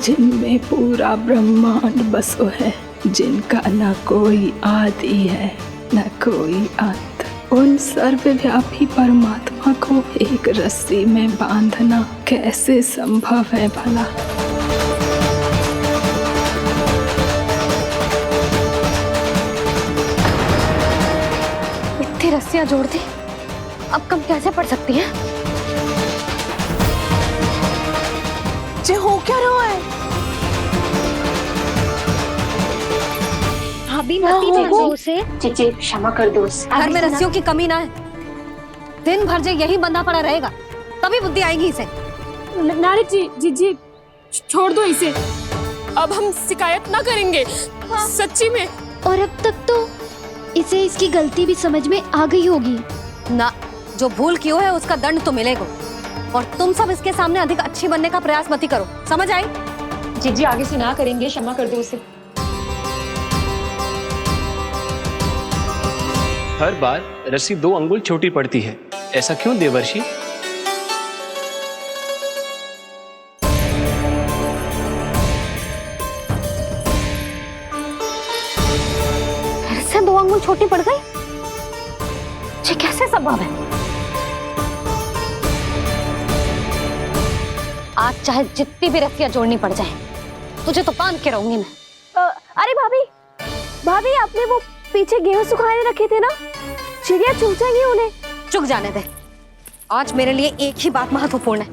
जिनमें पूरा ब्रह्मांड बसो है, जिनका न कोई आदि है न कोई अंत, उन सर्वव्यापी परमात्मा को एक रस्सी में बांधना कैसे संभव है भला? इतनी रस्सियां जोड़ दी, अब कम कैसे पड़ सकती हैं? जे हो क्या रहा है? भाभी मती चलो से जीजी क्षमा कर दो उसे। घर में रस्सियों की कमी ना है, दिन भर जो यही बंधा पड़ा रहेगा तभी बुद्धि आएगी इसे। नारी जी जीजी छोड़ दो इसे, अब हम शिकायत ना करेंगे। सच्ची में। और अब तक तो इसे इसकी गलती भी समझ में आ गई होगी ना, जो भूल की है उसका दंड तो मिलेगा। और तुम सब इसके सामने अधिक अच्छी बनने का प्रयास मत ही करो, समझ आई? जीजी आगे से ना करेंगे, क्षमा कर दो उसे। हर बार रस्सी 2 अंगुल छोटी पड़ती है, ऐसा क्यों देवर्षि? फिर से 2 अंगुल छोटी पड़ गई, ये कैसे संभव है? आज चाहे जितनी भी रस्सियां जोड़नी पड़ जाए, तुझे तो बांध के रहूंगी मैं। अरे भाभी, भाभी आपने वो पीछे गेहूं सुखाने रखे थे ना, चिड़िया चुग जाएंगी उन्हें। चुग जाने दे, आज मेरे लिए एक ही बात महत्वपूर्ण है,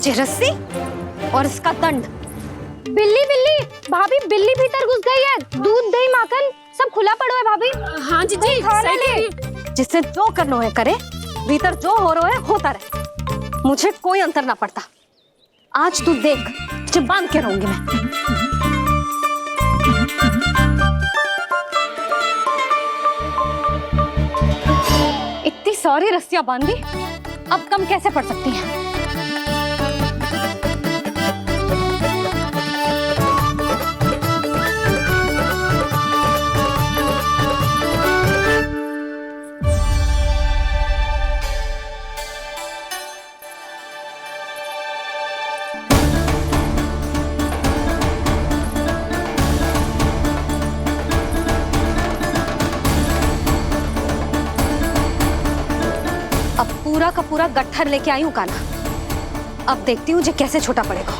ये रस्सी और इसका दंड। बिल्ली बिल्ली भाभी, बिल्ली भीतर घुस गई है, दूध दही माखन सब खुला पड़ा है भाभी। हाँ जीजी सही कह रही है। जिससे जो करना है करे, भीतर जो हो रहा है होता रहे, मुझे कोई अंतर ना पड़ता। आज तू देख, तुझे बांध के रहूंगी मैं। इतनी सारी रस्सियां बांधी, अब कम कैसे पड़ सकती हैं? पूरा का पूरा गट्ठर लेके आई हूँ काना, अब देखती हूँ जे कैसे छोटा पड़ेगा।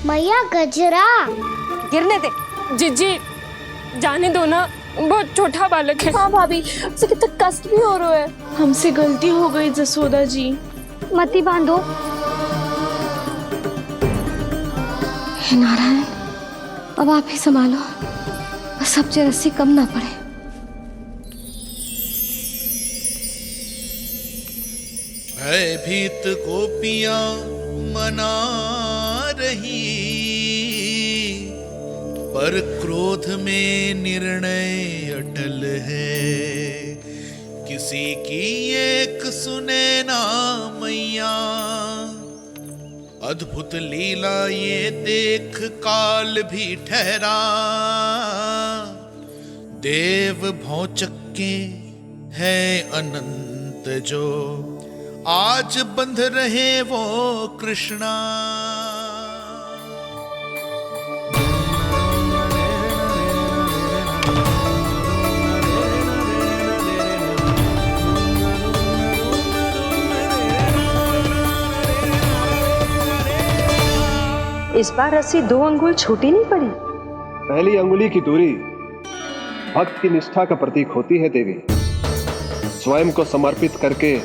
मैया गजरा गिरने दे। जीजी जाने दो ना, बहुत छोटा बालक है। हाँ भाभी, उसे कितना कष्ट भी हो रहा है। हमसे गलती हो गई जसोदा जी। मती बांधो। हे नारायण, अब आप ही संभालो, बस अब जे रस्सी कम ना पड़े। भयभीत गोपियां मना रही, पर क्रोध में निर्णय अटल है। किसी की एक सुने ना मैया, अद्भुत लीला ये देख काल भी ठहरा। देव भौचक्के है अनंत जो, आज बंध रहे वो कृष्णा। इस बार रस्सी 2 अंगुल छोटी नहीं पड़ी। पहली अंगुली की दूरी भक्त की निष्ठा का प्रतीक होती है देवी। स्वयं को समर्पित करके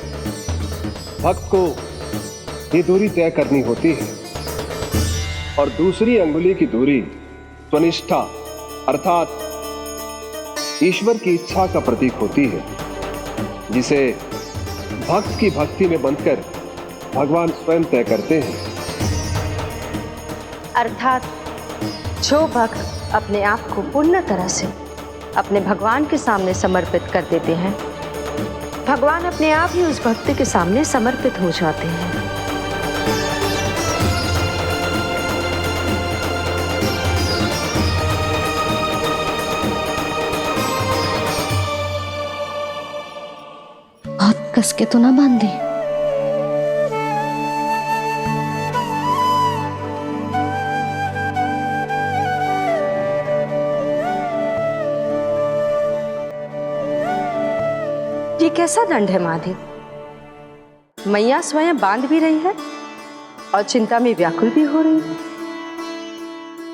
भक्त को ये दूरी तय करनी होती है और दूसरी अंगुली की दूरी स्वनिष्ठा अर्थात ईश्वर की इच्छा का प्रतीक होती है, जिसे भक्त की भक्ति में बंधकर भगवान स्वयं तय करते हैं। अर्थात जो भक्त अपने आप को पूर्ण तरह से अपने भगवान के सामने समर्पित कर देते हैं, भगवान अपने आप ही उस भक्त के सामने समर्पित हो जाते हैं। बहुत कस के तो ना बांधे। ये कैसा दंड है माधे? मैया स्वयं बांध भी रही है और चिंता में व्याकुल भी हो रही है।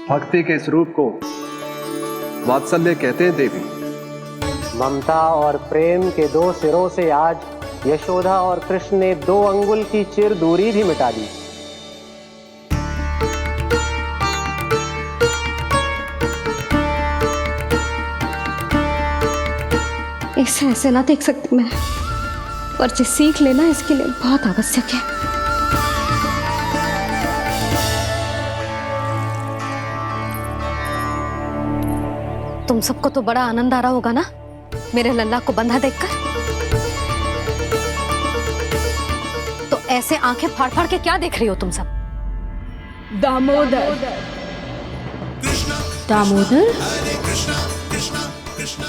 भक्ति के इस रूप को वात्सल्य कहते हैं देवी। ममता और प्रेम के दो सिरों से आज यशोदा और कृष्ण ने 2 अंगुल की चिर दूरी भी मिटा दी। इसे ऐसे ना देख सकती मैं, पर जो सीख लेना इसके लिए बहुत आवश्यक है। तुम सबको तो बड़ा आनंद आ रहा होगा ना मेरे लल्ला को बंधा देखकर। तो ऐसे आंखें फाड़ फाड़ के क्या देख रही हो तुम सब? दामोदर दामोदर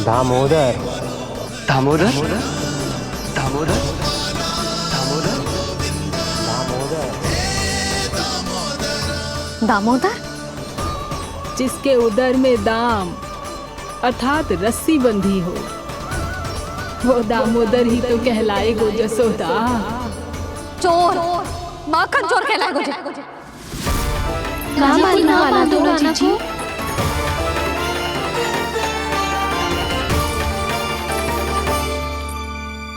दामोदर दामोदर दामोदर दामोदर, जिसके उदर में दाम अर्थात रस्सी बंधी हो, वो दामोदर ही तो कहलाएगो जसोदा। चोर, माखन चोर कहलाएगो जी।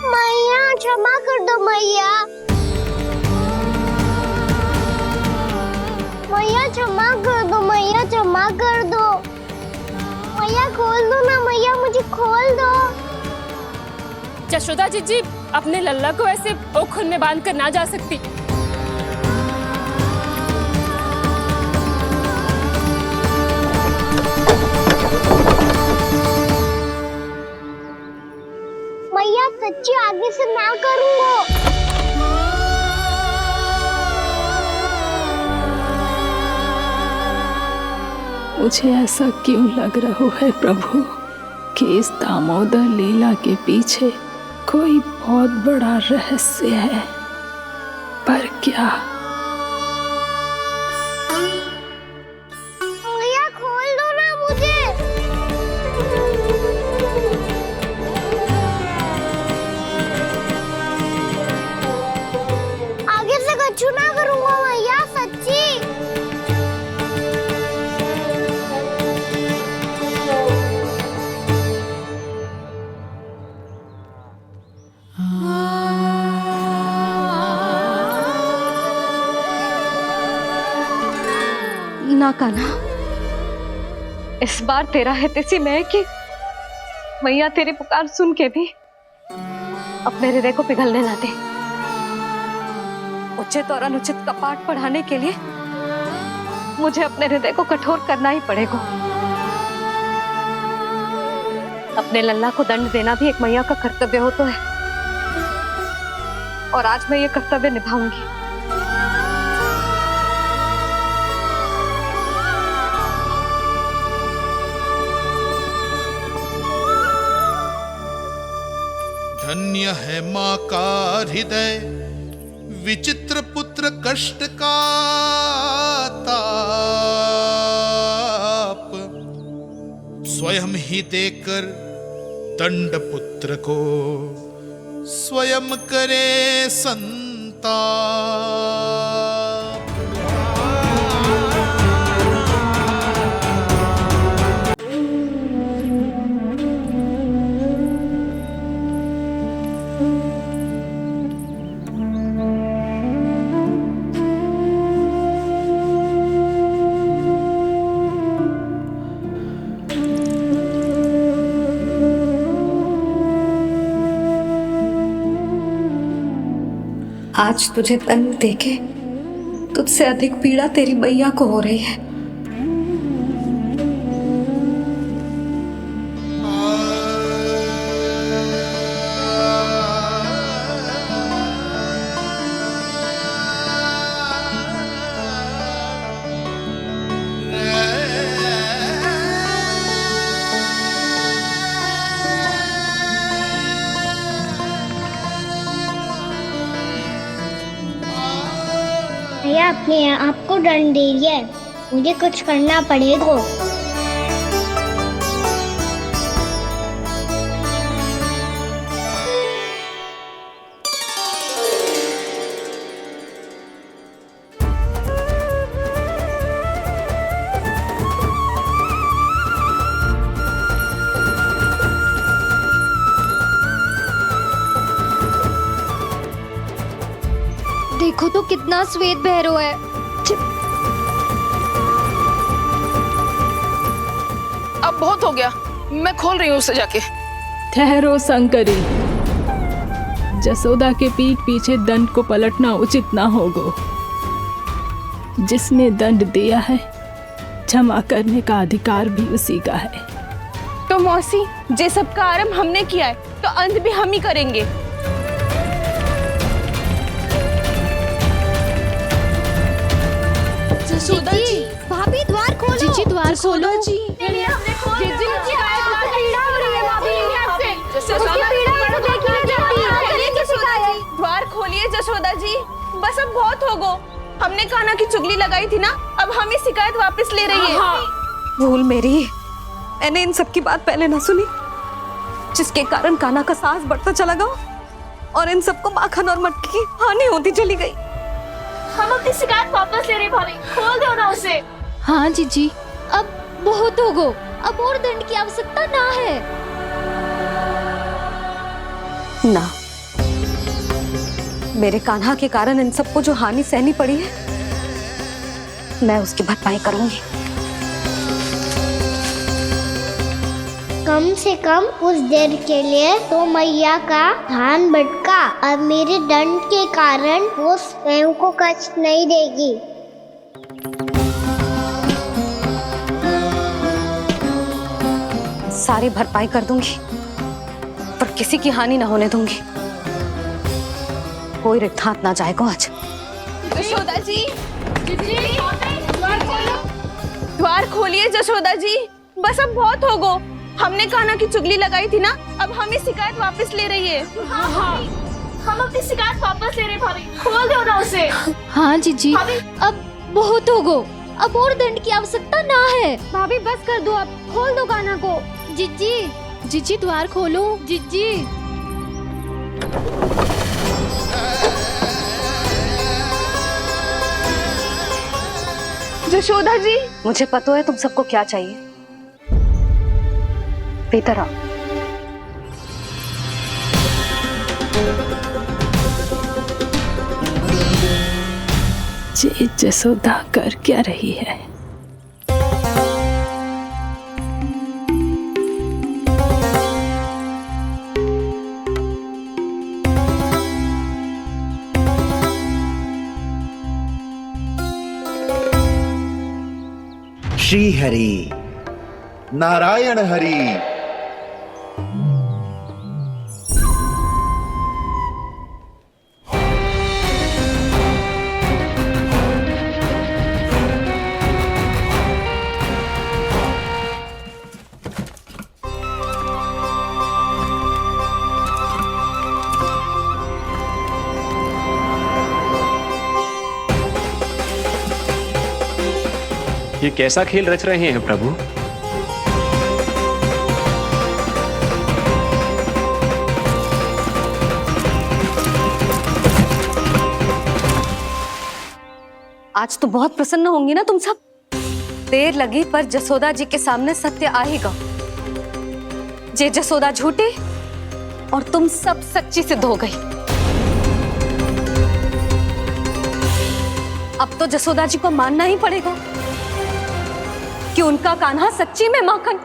मैया क्षमा कर दो मैया। मैया क्षमा कर दो, मैया क्षमा कर दो। मैया खोल दो ना मैया, मुझे खोल दो। जशोदा जी अपने लल्ला को ऐसे ओखुन में बांध कर ना जा सकती। मैया सच्ची आगे से ना करूंगा। मुझे ऐसा क्यों लग रहा है प्रभु कि इस दामोदर लीला के पीछे कोई बहुत बड़ा रहस्य है, पर क्या? मैया खोल दो ना मुझे। आगे से कछु ना करूंगा मैया, सच्ची। ना कान्हा, इस बार तेरा है तेसी मैं कि मैया तेरी पुकार सुन के भी अपने हृदय को पिघलने ना दे। उचित और अनुचित का पाठ पढ़ाने के लिए मुझे अपने हृदय को कठोर करना ही पड़ेगा। अपने लल्ला को दंड देना भी एक मैया का कर्तव्य हो तो है, और आज मैं ये कर्तव्य निभाऊंगी। धन्य है माँ का हृदय, विचित्र पुत्र कष्ट का ताप, स्वयं ही देकर दंड पुत्र को स्वयं करे संताप। आज तुझे दंड देके तुझसे अधिक पीड़ा तेरी मैया को हो रही है। भैया अपने आप को दंड दे रही है, मुझे कुछ करना पड़ेगा। देखो तो कितना श्वेत भैरव है। अब बहुत हो गया, मैं खोल रही हूँ उसे जाके। ठहरो शंकरी, जसोदा के पीठ पीछे दंड को पलटना उचित ना होगा। जिसने दंड दिया है क्षमा करने का अधिकार भी उसी का है। तो मौसी, जे सब का आरंभ हमने किया है तो अंत भी हम ही करेंगे। जसोदा जी, भाभी द्वार खोलो। जीजी द्वार खोलो। जी द्वार खोलिए जसोदा जी, बस अब बहुत हो गो। हमने कान्हा की चुगली लगाई थी ना, अब हम ही शिकायत वापस ले रही है। भूल मेरी, मैंने इन सब की बात पहले ना सुनी, जिसके कारण कान्हा का साहस बढ़ता चला गया और इन सबको माखन और मटकी की हानि होती चली गई। हम अपनी शिकायत वापस ले रहे भाभी, खोल दो ना उसे। हाँ जीजी, अब बहुत हो गो, अब और दंड की आवश्यकता ना है। ना, मेरे कान्हा के कारण इन सबको जो हानि सहनी पड़ी है, मैं उसकी भरपाई करूंगी। कम से कम कुछ देर के लिए तो मैया का ध्यान भटका और मेरे दंड के कारण वो स्वयं को कष्ट नहीं देगी। सारी भरपाई कर दूंगी, पर किसी की हानि ना होने दूंगी। कोई रिक्त हाथ ना जाएगा आज। जसोदा जी, द्वार खोलिए जसोदा जी, बस अब बहुत हो गो। हमने कान्हा की चुगली लगाई थी ना, अब हम ही शिकायत वापस ले रही है। हम अपनी शिकायत वापस ले रहे भाभी, खोल दो ना उसे। हाँ जीजी, अब बहुत हो गो, अब और दंड की आवश्यकता ना है। भाभी बस कर दो, अब खोल दो कान्हा को। जीजी, जीजी द्वार खोलो। जीजी जशोदा जी, मुझे पता है तुम सबको क्या चाहिए। भीतर आओ। ये जसोदा कर क्या रही है? श्री हरि नारायण हरि। ये कैसा खेल रच रहे हैं प्रभु? आज तो बहुत प्रसन्न होंगी ना तुम सब। देर लगी पर जसोदा जी के सामने सत्य आएगा। जे जसोदा झूठी और तुम सब सच्ची सिद्ध हो गई। अब तो जसोदा जी को मानना ही पड़ेगा कि उनका कान्हा सच्ची में माखन।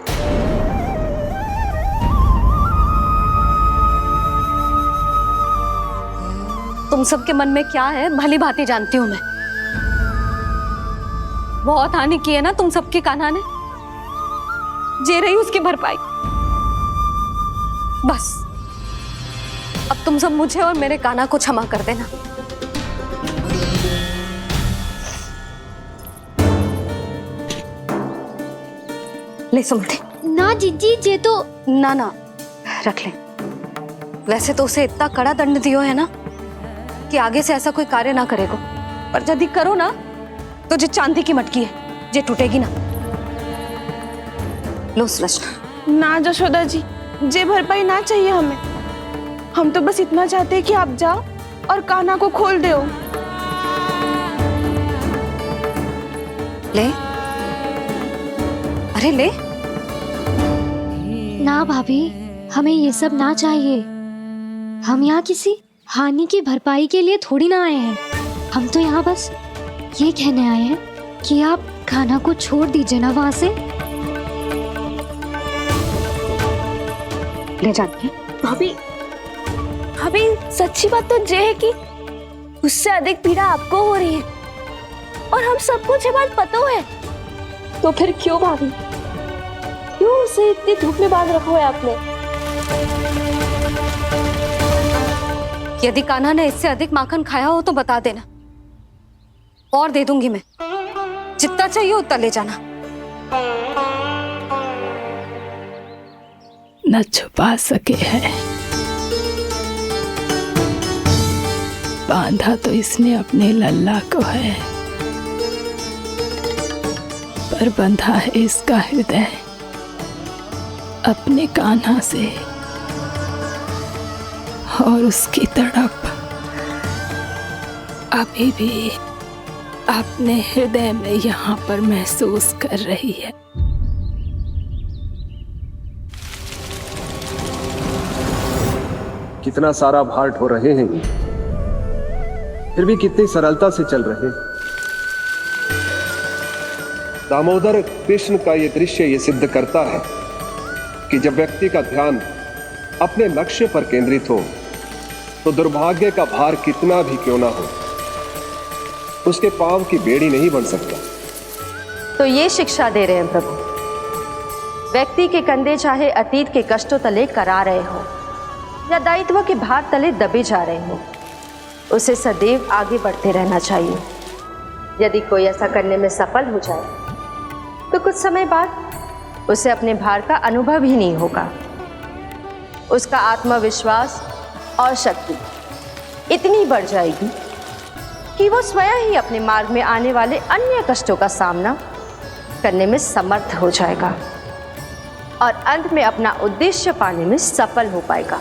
तुम सबके मन में क्या है भली भांति जानती हूं मैं। बहुत हानि की है ना तुम सबकी कान्हा ने, जे रही उसकी भरपाई। बस अब तुम सब मुझे और मेरे कान्हा को क्षमा कर देना। ले सुमति। ना जीजी, जे तो ना रख ले। वैसे तो उसे इतना कड़ा दंड दियो है ना कि आगे से ऐसा कोई कार्य ना करेगा, पर यदि करो ना तो जो चांदी की मटकी है जे टूटेगी ना। लो सुलक्षणा। ना जशोदा जी, जे भरपाई ना चाहिए हमें। हम तो बस इतना चाहते हैं कि आप जाओ और कान्हा को खोल दो। ले, अरे ले। ना भाभी, हमें ये सब ना चाहिए। हम यहाँ किसी हानि की भरपाई के लिए थोड़ी ना आए हैं। हम तो यहाँ बस ये कहने आए हैं कि आप कान्हा को छोड़ दीजिए ना वहां से। ले जाती भाभी, भाभी सच्ची बात तो ये है कि उससे अधिक पीड़ा आपको हो रही है और हम सबको ये बात पता है। तो फिर क्यों भाभी, क्यों उसे इतनी धूप में बांध रखा है आपने? यदि कान्हा ने इससे अधिक माखन खाया हो तो बता देना, और दे दूंगी मैं। जितना चाहिए उतना ले जाना। न छुपा सके है, बांधा तो इसने अपने लल्ला को है, पर बंधा है इसका हृदय अपने कान्हा से। और उसकी तड़प अभी भी अपने हृदय में यहाँ पर महसूस कर रही है। कितना सारा भार ढो रहे हैं, फिर भी कितनी सरलता से चल रहे हैं। दामोदर कृष्ण का ये दृश्य ये सिद्ध करता है कि जब व्यक्ति का ध्यान अपने लक्ष्य पर केंद्रित हो तो दुर्भाग्य का भार कितना भी क्यों ना हो, उसके पांव की बेड़ी नहीं बन सकता। तो ये शिक्षा दे रहे हैं प्रभु। व्यक्ति के कंधे चाहे अतीत के कष्टों तले करा रहे हो या दायित्व के भार तले दबे जा रहे हो, उसे सदैव आगे बढ़ते रहना चाहिए। यदि कोई ऐसा करने में सफल हो जाए तो कुछ समय बाद उसे अपने भार का अनुभव ही नहीं होगा। उसका आत्मविश्वास और शक्ति इतनी बढ़ जाएगी कि वो स्वयं ही अपने मार्ग में आने वाले अन्य कष्टों का सामना करने में समर्थ हो जाएगा और अंत में अपना उद्देश्य पाने में सफल हो पाएगा।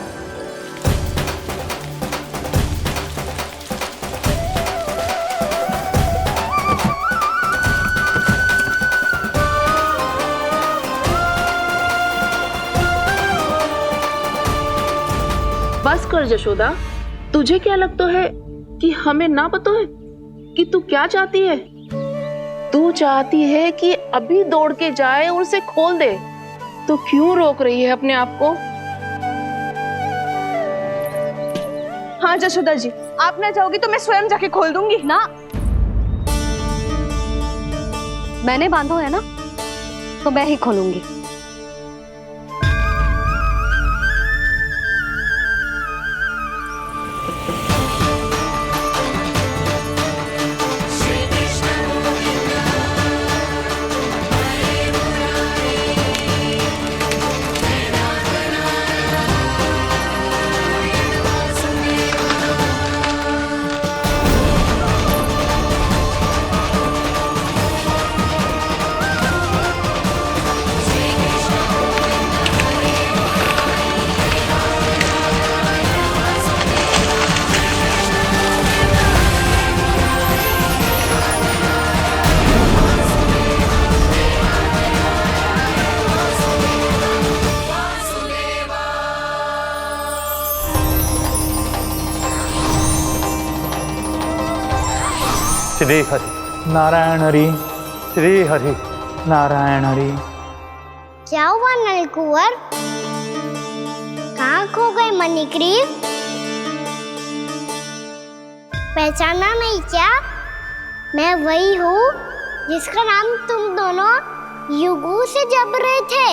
बस कर जशोदा, तुझे क्या लगता है कि हमें ना पता है कि तू क्या चाहती है? तू चाहती है कि अभी दौड़ के जाए और उसे खोल दे, तो क्यों रोक रही है अपने आप को? हाँ जशोदा जी, आप ना जाओगी तो मैं स्वयं जाके खोल दूंगी। ना, मैंने बांधो है ना तो मैं ही खोलूंगी। श्री हरि नारायण हरि, श्री हरि नारायण हरि। क्या हुआ नलकुंवर? कहाँ खो गए मणिग्रीव? पहचाना नहीं क्या? मैं वही हूँ जिसका नाम तुम दोनों युगों से जप रहे थे।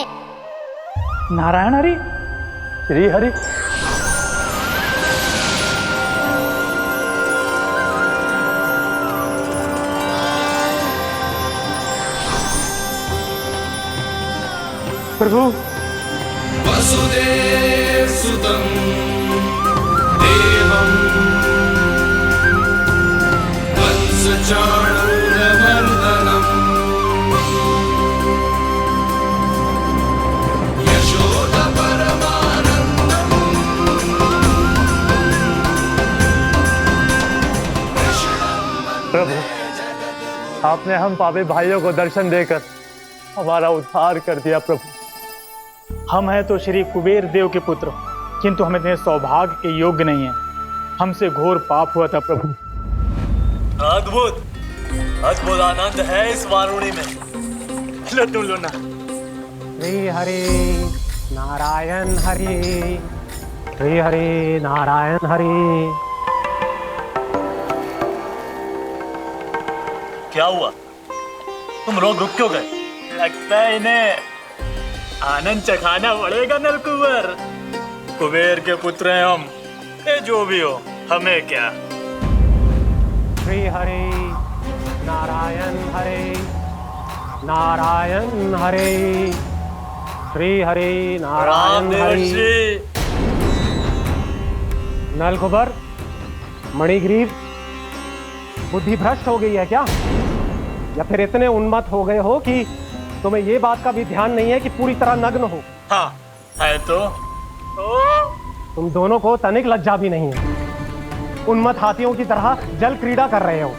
नारायण हरि, श्री हरि। प्रभु, वसुदेव सुतं देवं कंसचाणूरमर्दनम् यशोदा परमानंदम् प्रभु, आपने हम पापी भाइयों को दर्शन देकर हमारा उद्धार कर दिया। प्रभु, हम हैं तो श्री कुबेर देव के पुत्र, किंतु हम इतने सौभाग्य के योग्य नहीं हैं। हमसे घोर पाप हुआ था प्रभु। अद्भुत अद्भुत आनंद है इस वारुणी में। लो तुम लो ना। श्री हरि नारायण हरि, श्री हरि नारायण हरि। क्या हुआ? तुम लोग रुक क्यों गए? लगता है इन्हें आनंद चखाना पड़ेगा नलकुबर। कुबेर के पुत्र हैं हम, ये जो भी हो हमें क्या। श्री हरि नारायण हरि, नारायण हरि, श्री हरि नारायण हरि। नलकुबर, मणिग्रीव, बुद्धि भ्रष्ट हो गई है क्या? या फिर इतने उन्मत्त हो गए हो कि तुम्हें ये बात का भी ध्यान नहीं है कि पूरी तरह नग्न हो? हाँ है तो। तुम दोनों को तनिक लज्जा भी नहीं है। उन्मत्त हाथियों की तरह जल क्रीड़ा कर रहे हो।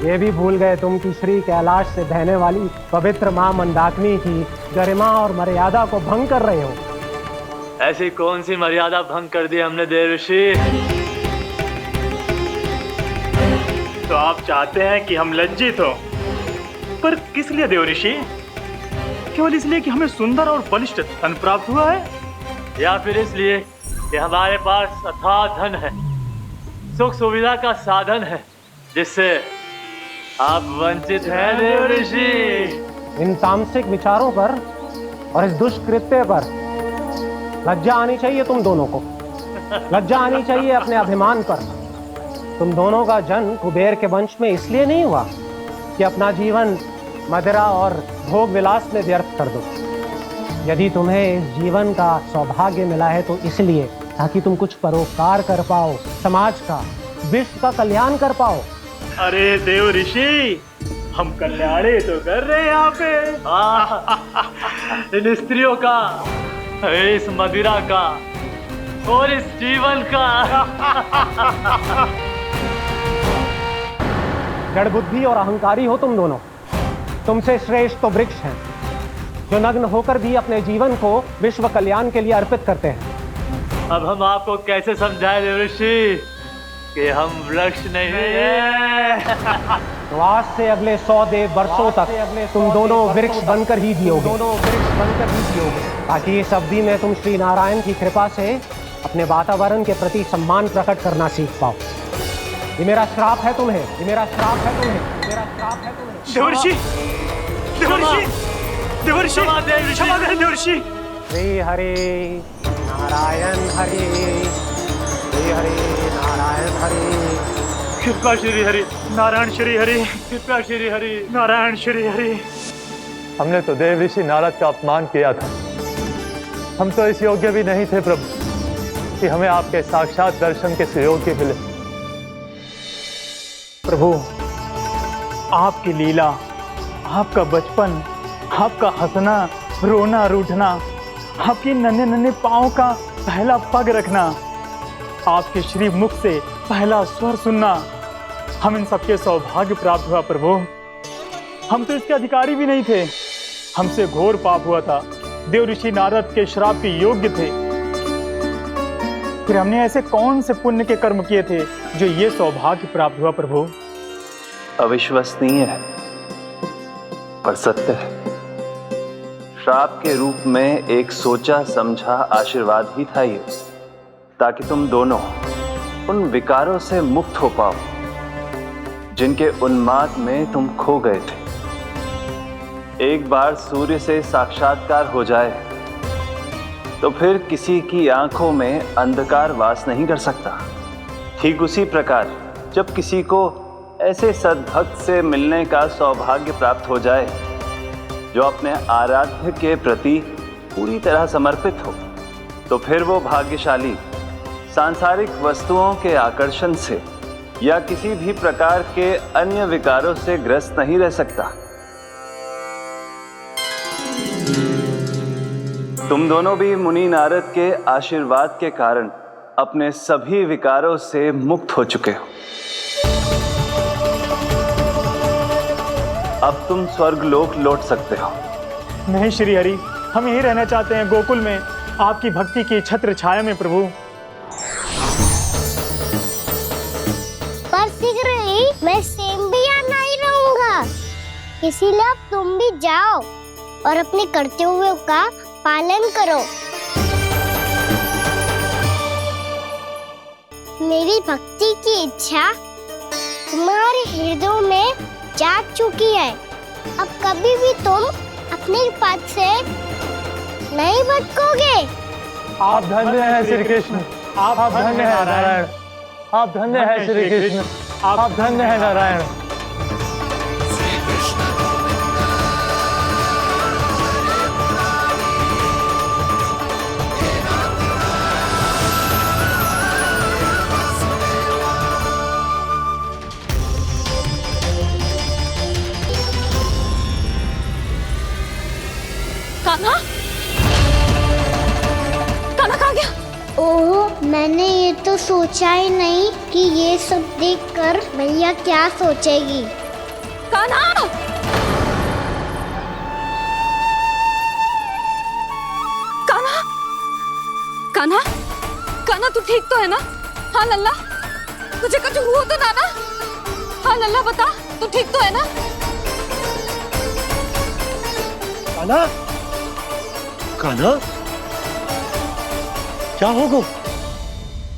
ये भी भूल गए तुम कि श्री कैलाश से बहने वाली पवित्र मां मंदाकिनी की गरिमा और मर्यादा को भंग कर रहे हो। ऐसी कौन सी मर्यादा भंग कर दी हमने देवर्षि? तो आप चाहते हैं कि हम लज्जित हो, पर किस लिए देवर्षि? केवल इसलिए कि हमें सुंदर और बलिष्ठ धन प्राप्त हुआ है, या फिर इसलिए कि हमारे पास अथाह धन है, सुख सुविधा का साधन है, जिससे आप वंचित हैं देवर्षि? इन तामसिक विचारों पर और इस दुष्कृत्य पर लज्जा आनी चाहिए तुम दोनों को। लज्जा आनी चाहिए अपने अभिमान पर। तुम दोनों का जन्म कुबेर के वंश में इसलिए नहीं हुआ कि अपना जीवन मदिरा और भोग विलास में व्यर्थ कर दो। यदि तुम्हें इस जीवन का सौभाग्य मिला है तो इसलिए ताकि तुम कुछ परोपकार कर पाओ, समाज का, विश्व का कल्याण कर पाओ। अरे देव ऋषि, हम कल्याणी तो कर रहे हैं यहाँ पे। इन स्त्रियों का, इस मदिरा का और इस जीवन का। जड़ बुद्धि और अहंकारी हो तुम दोनों। तुमसे श्रेष्ठ तो वृक्ष हैं, जो नग्न होकर भी अपने जीवन को विश्व कल्याण के लिए अर्पित करते हैं। अब हम आपको कैसे समझाएं देवर्षि कि हम वृक्ष नहीं हैं? तो आज से अगले 100 देव वर्षों तक तुम दोनों वृक्ष बनकर ही जियोगे, ताकि इस अवधि में तुम श्री नारायण की कृपा से अपने वातावरण के प्रति सम्मान प्रकट करना सीख पाओ। ये मेरा श्राप है तुम्हें, ये मेरा श्राप है तुम्हें, मेरा श्राप है तुम्हें। देवर्षि, देवर्षि, देवर्षि, क्षमा करें देवर्षि। श्री हरि नारायण हरि, श्री हरि नारायण हरि। कृपा श्री हरि नारायण श्री हरि, कृपा श्री हरि नारायण श्री हरि। हमने तो देव ऋषि नारद का अपमान किया था। हम तो इस योग्य भी नहीं थे प्रभु कि हमें आपके साक्षात दर्शन के सुयोग्य मिले। प्रभु, आपकी लीला, आपका बचपन, आपका हंसना, रोना, रूठना, आपकी नन्हे नन्हे पाँव का पहला पग रखना, आपके श्री मुख से पहला स्वर सुनना, हम इन सबके सौभाग्य प्राप्त हुआ प्रभु। हम तो इसके अधिकारी भी नहीं थे। हमसे घोर पाप हुआ था, देव ऋषि नारद के श्राप के योग्य थे। फिर हमने ऐसे कौन से पुण्य के कर्म किए थे जो ये सौभाग्य प्राप्त हुआ प्रभु? अविश्वसनीय है पर सत्य है। श्राप के रूप में एक सोचा समझा आशीर्वाद ही था ये, ताकि तुम दोनों उन विकारों से मुक्त हो पाओ जिनके उन्माद में तुम खो गए थे। एक बार सूर्य से साक्षात्कार हो जाए तो फिर किसी की आंखों में अंधकार वास नहीं कर सकता। ठीक उसी प्रकार जब किसी को ऐसे सद्भक्त से मिलने का सौभाग्य प्राप्त हो जाए जो अपने आराध्य के प्रति पूरी तरह समर्पित हो, तो फिर वो भाग्यशाली सांसारिक वस्तुओं के आकर्षण से या किसी भी प्रकार के अन्य विकारों से ग्रस्त नहीं रह सकता। तुम दोनों भी मुनि नारद के आशीर्वाद के कारण अपने सभी विकारों से मुक्त हो चुके हो। अब तुम स्वर्गलोक लौट सकते हो। नहीं श्री हरि, हम यहीं रहना चाहते हैं, गोकुल में आपकी भक्ति की छत्र छाया में प्रभु। पर शीघ्र ही मैं स्वयं भी यहाँ नहीं रहूंगा, इसीलिए अब तुम भी जाओ और अपने कर्तव्यों का पालन करो। मेरी भक्ति की इच्छा तुम्हारे हृदय में जाग चुकी है। अब कभी भी तुम अपने पद से नहीं भटकोगे। आप धन्य हैं श्री कृष्ण, आप धन्य हैं नारायण, आप धन्य हैं श्री कृष्ण, आप धन्य हैं नारायण। कान्हा, कान्हा कहाँ गया? ओह, मैंने ये तो सोचा ही नहीं कि ये सब देखकर भैया क्या सोचेगी। कान्हा! कान्हा! कान्हा! कान्हा तू ठीक तो है ना? हाँ लल्ला, तुझे कुछ हुआ तो ना? हाँ लल्ला बता, तू ठीक तो है ना? कान्हा, कान्हा, क्या होगा?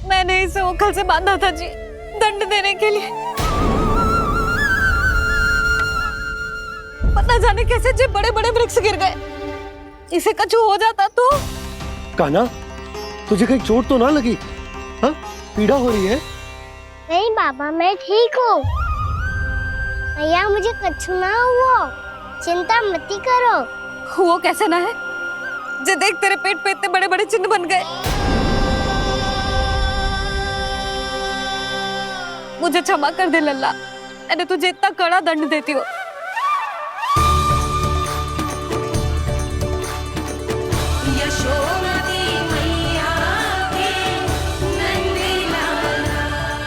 मैंने इसे ओखल से बांधा था जी, दंड देने के लिए। पता जाने कैसे जो बड़े बड़े वृक्ष गिर गए, इसे कुछ हो जाता तो। कान्हा, तुझे कहीं चोट तो ना लगी? हाँ, पीड़ा हो रही है? नहीं बाबा, मैं ठीक हूँ। भैया मुझे कुछ ना हुआ, चिंता मत करो। वो कैसे ना है? जे देख तेरे पेट पे इतने बड़े बड़े चिन्ह बन गए। मुझे क्षमा कर दे लल्ला, मैंने तुझे इतना कड़ा दंड देती हूँ।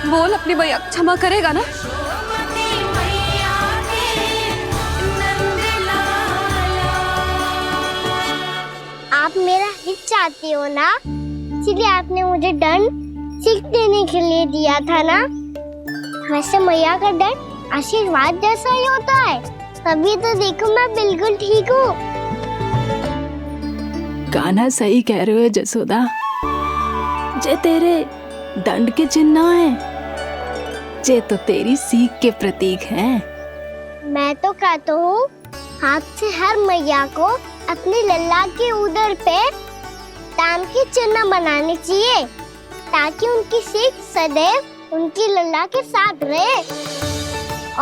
बोल अपनी भैया क्षमा करेगा ना? आप मेरा हित चाहते हो ना, इसलिए आपने मुझे दंड सीख देने के लिए दिया था ना। वैसे मैया का दंड आशीर्वाद जैसा ही होता है, तभी तो देखो मैं बिल्कुल ठीक हूँ। कान्हा सही कह रहे हो जसोदा, जे तेरे दंड के चिन्ह ना है, जे तो तेरी सीख के प्रतीक हैं। मैं तो कहता हूँ हाथ से हर मैया को अपनी लल्ला के उदर पे ताम के चिन्ह बनाने चाहिए, ताकि उनकी सीख सदैव उनकी लल्ला के साथ रहे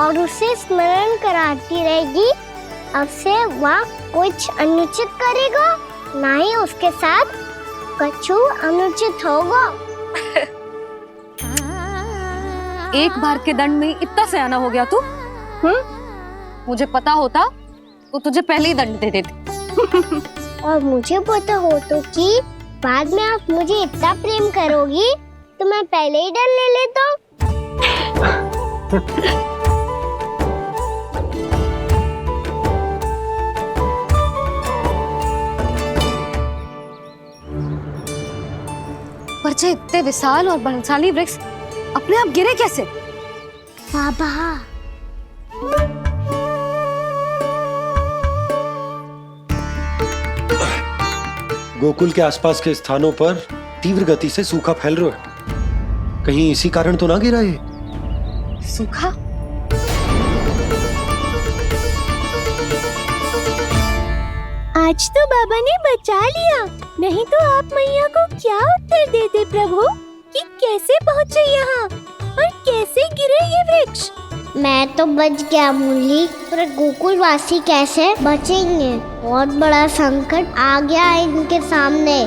और उसे स्मरण कराती रहेगी। अब से वह कुछ अनुचित करेगा, ना ही उसके साथ कछु अनुचित होगा। एक बार के दंड में इतना सयाना हो गया तू? मुझे पता होता तो तुझे पहले ही दंड दे देती। और मुझे पता हो तो कि बाद में आप मुझे इतना प्रेम करोगी तो मैं पहले ही दंड ले लेता हूँ। पर जे इतने विशाल और बलशाली वृक्ष अपने आप गिरे कैसे? बाबा, गोकुल के आसपास के स्थानों पर तीव्र गति से सूखा फैल रहा है। कहीं इसी कारण तो ना गिरा ये? सूखा? आज तो बाबा ने बचा लिया, नहीं तो आप मैया को क्या उत्तर देते प्रभु कि कैसे पहुँचे यहाँ और कैसे गिरे ये वृक्ष? मैं तो बच गया मुरली, पर गोकुलवासी कैसे बचेंगे? बहुत बड़ा संकट आ गया इनके सामने।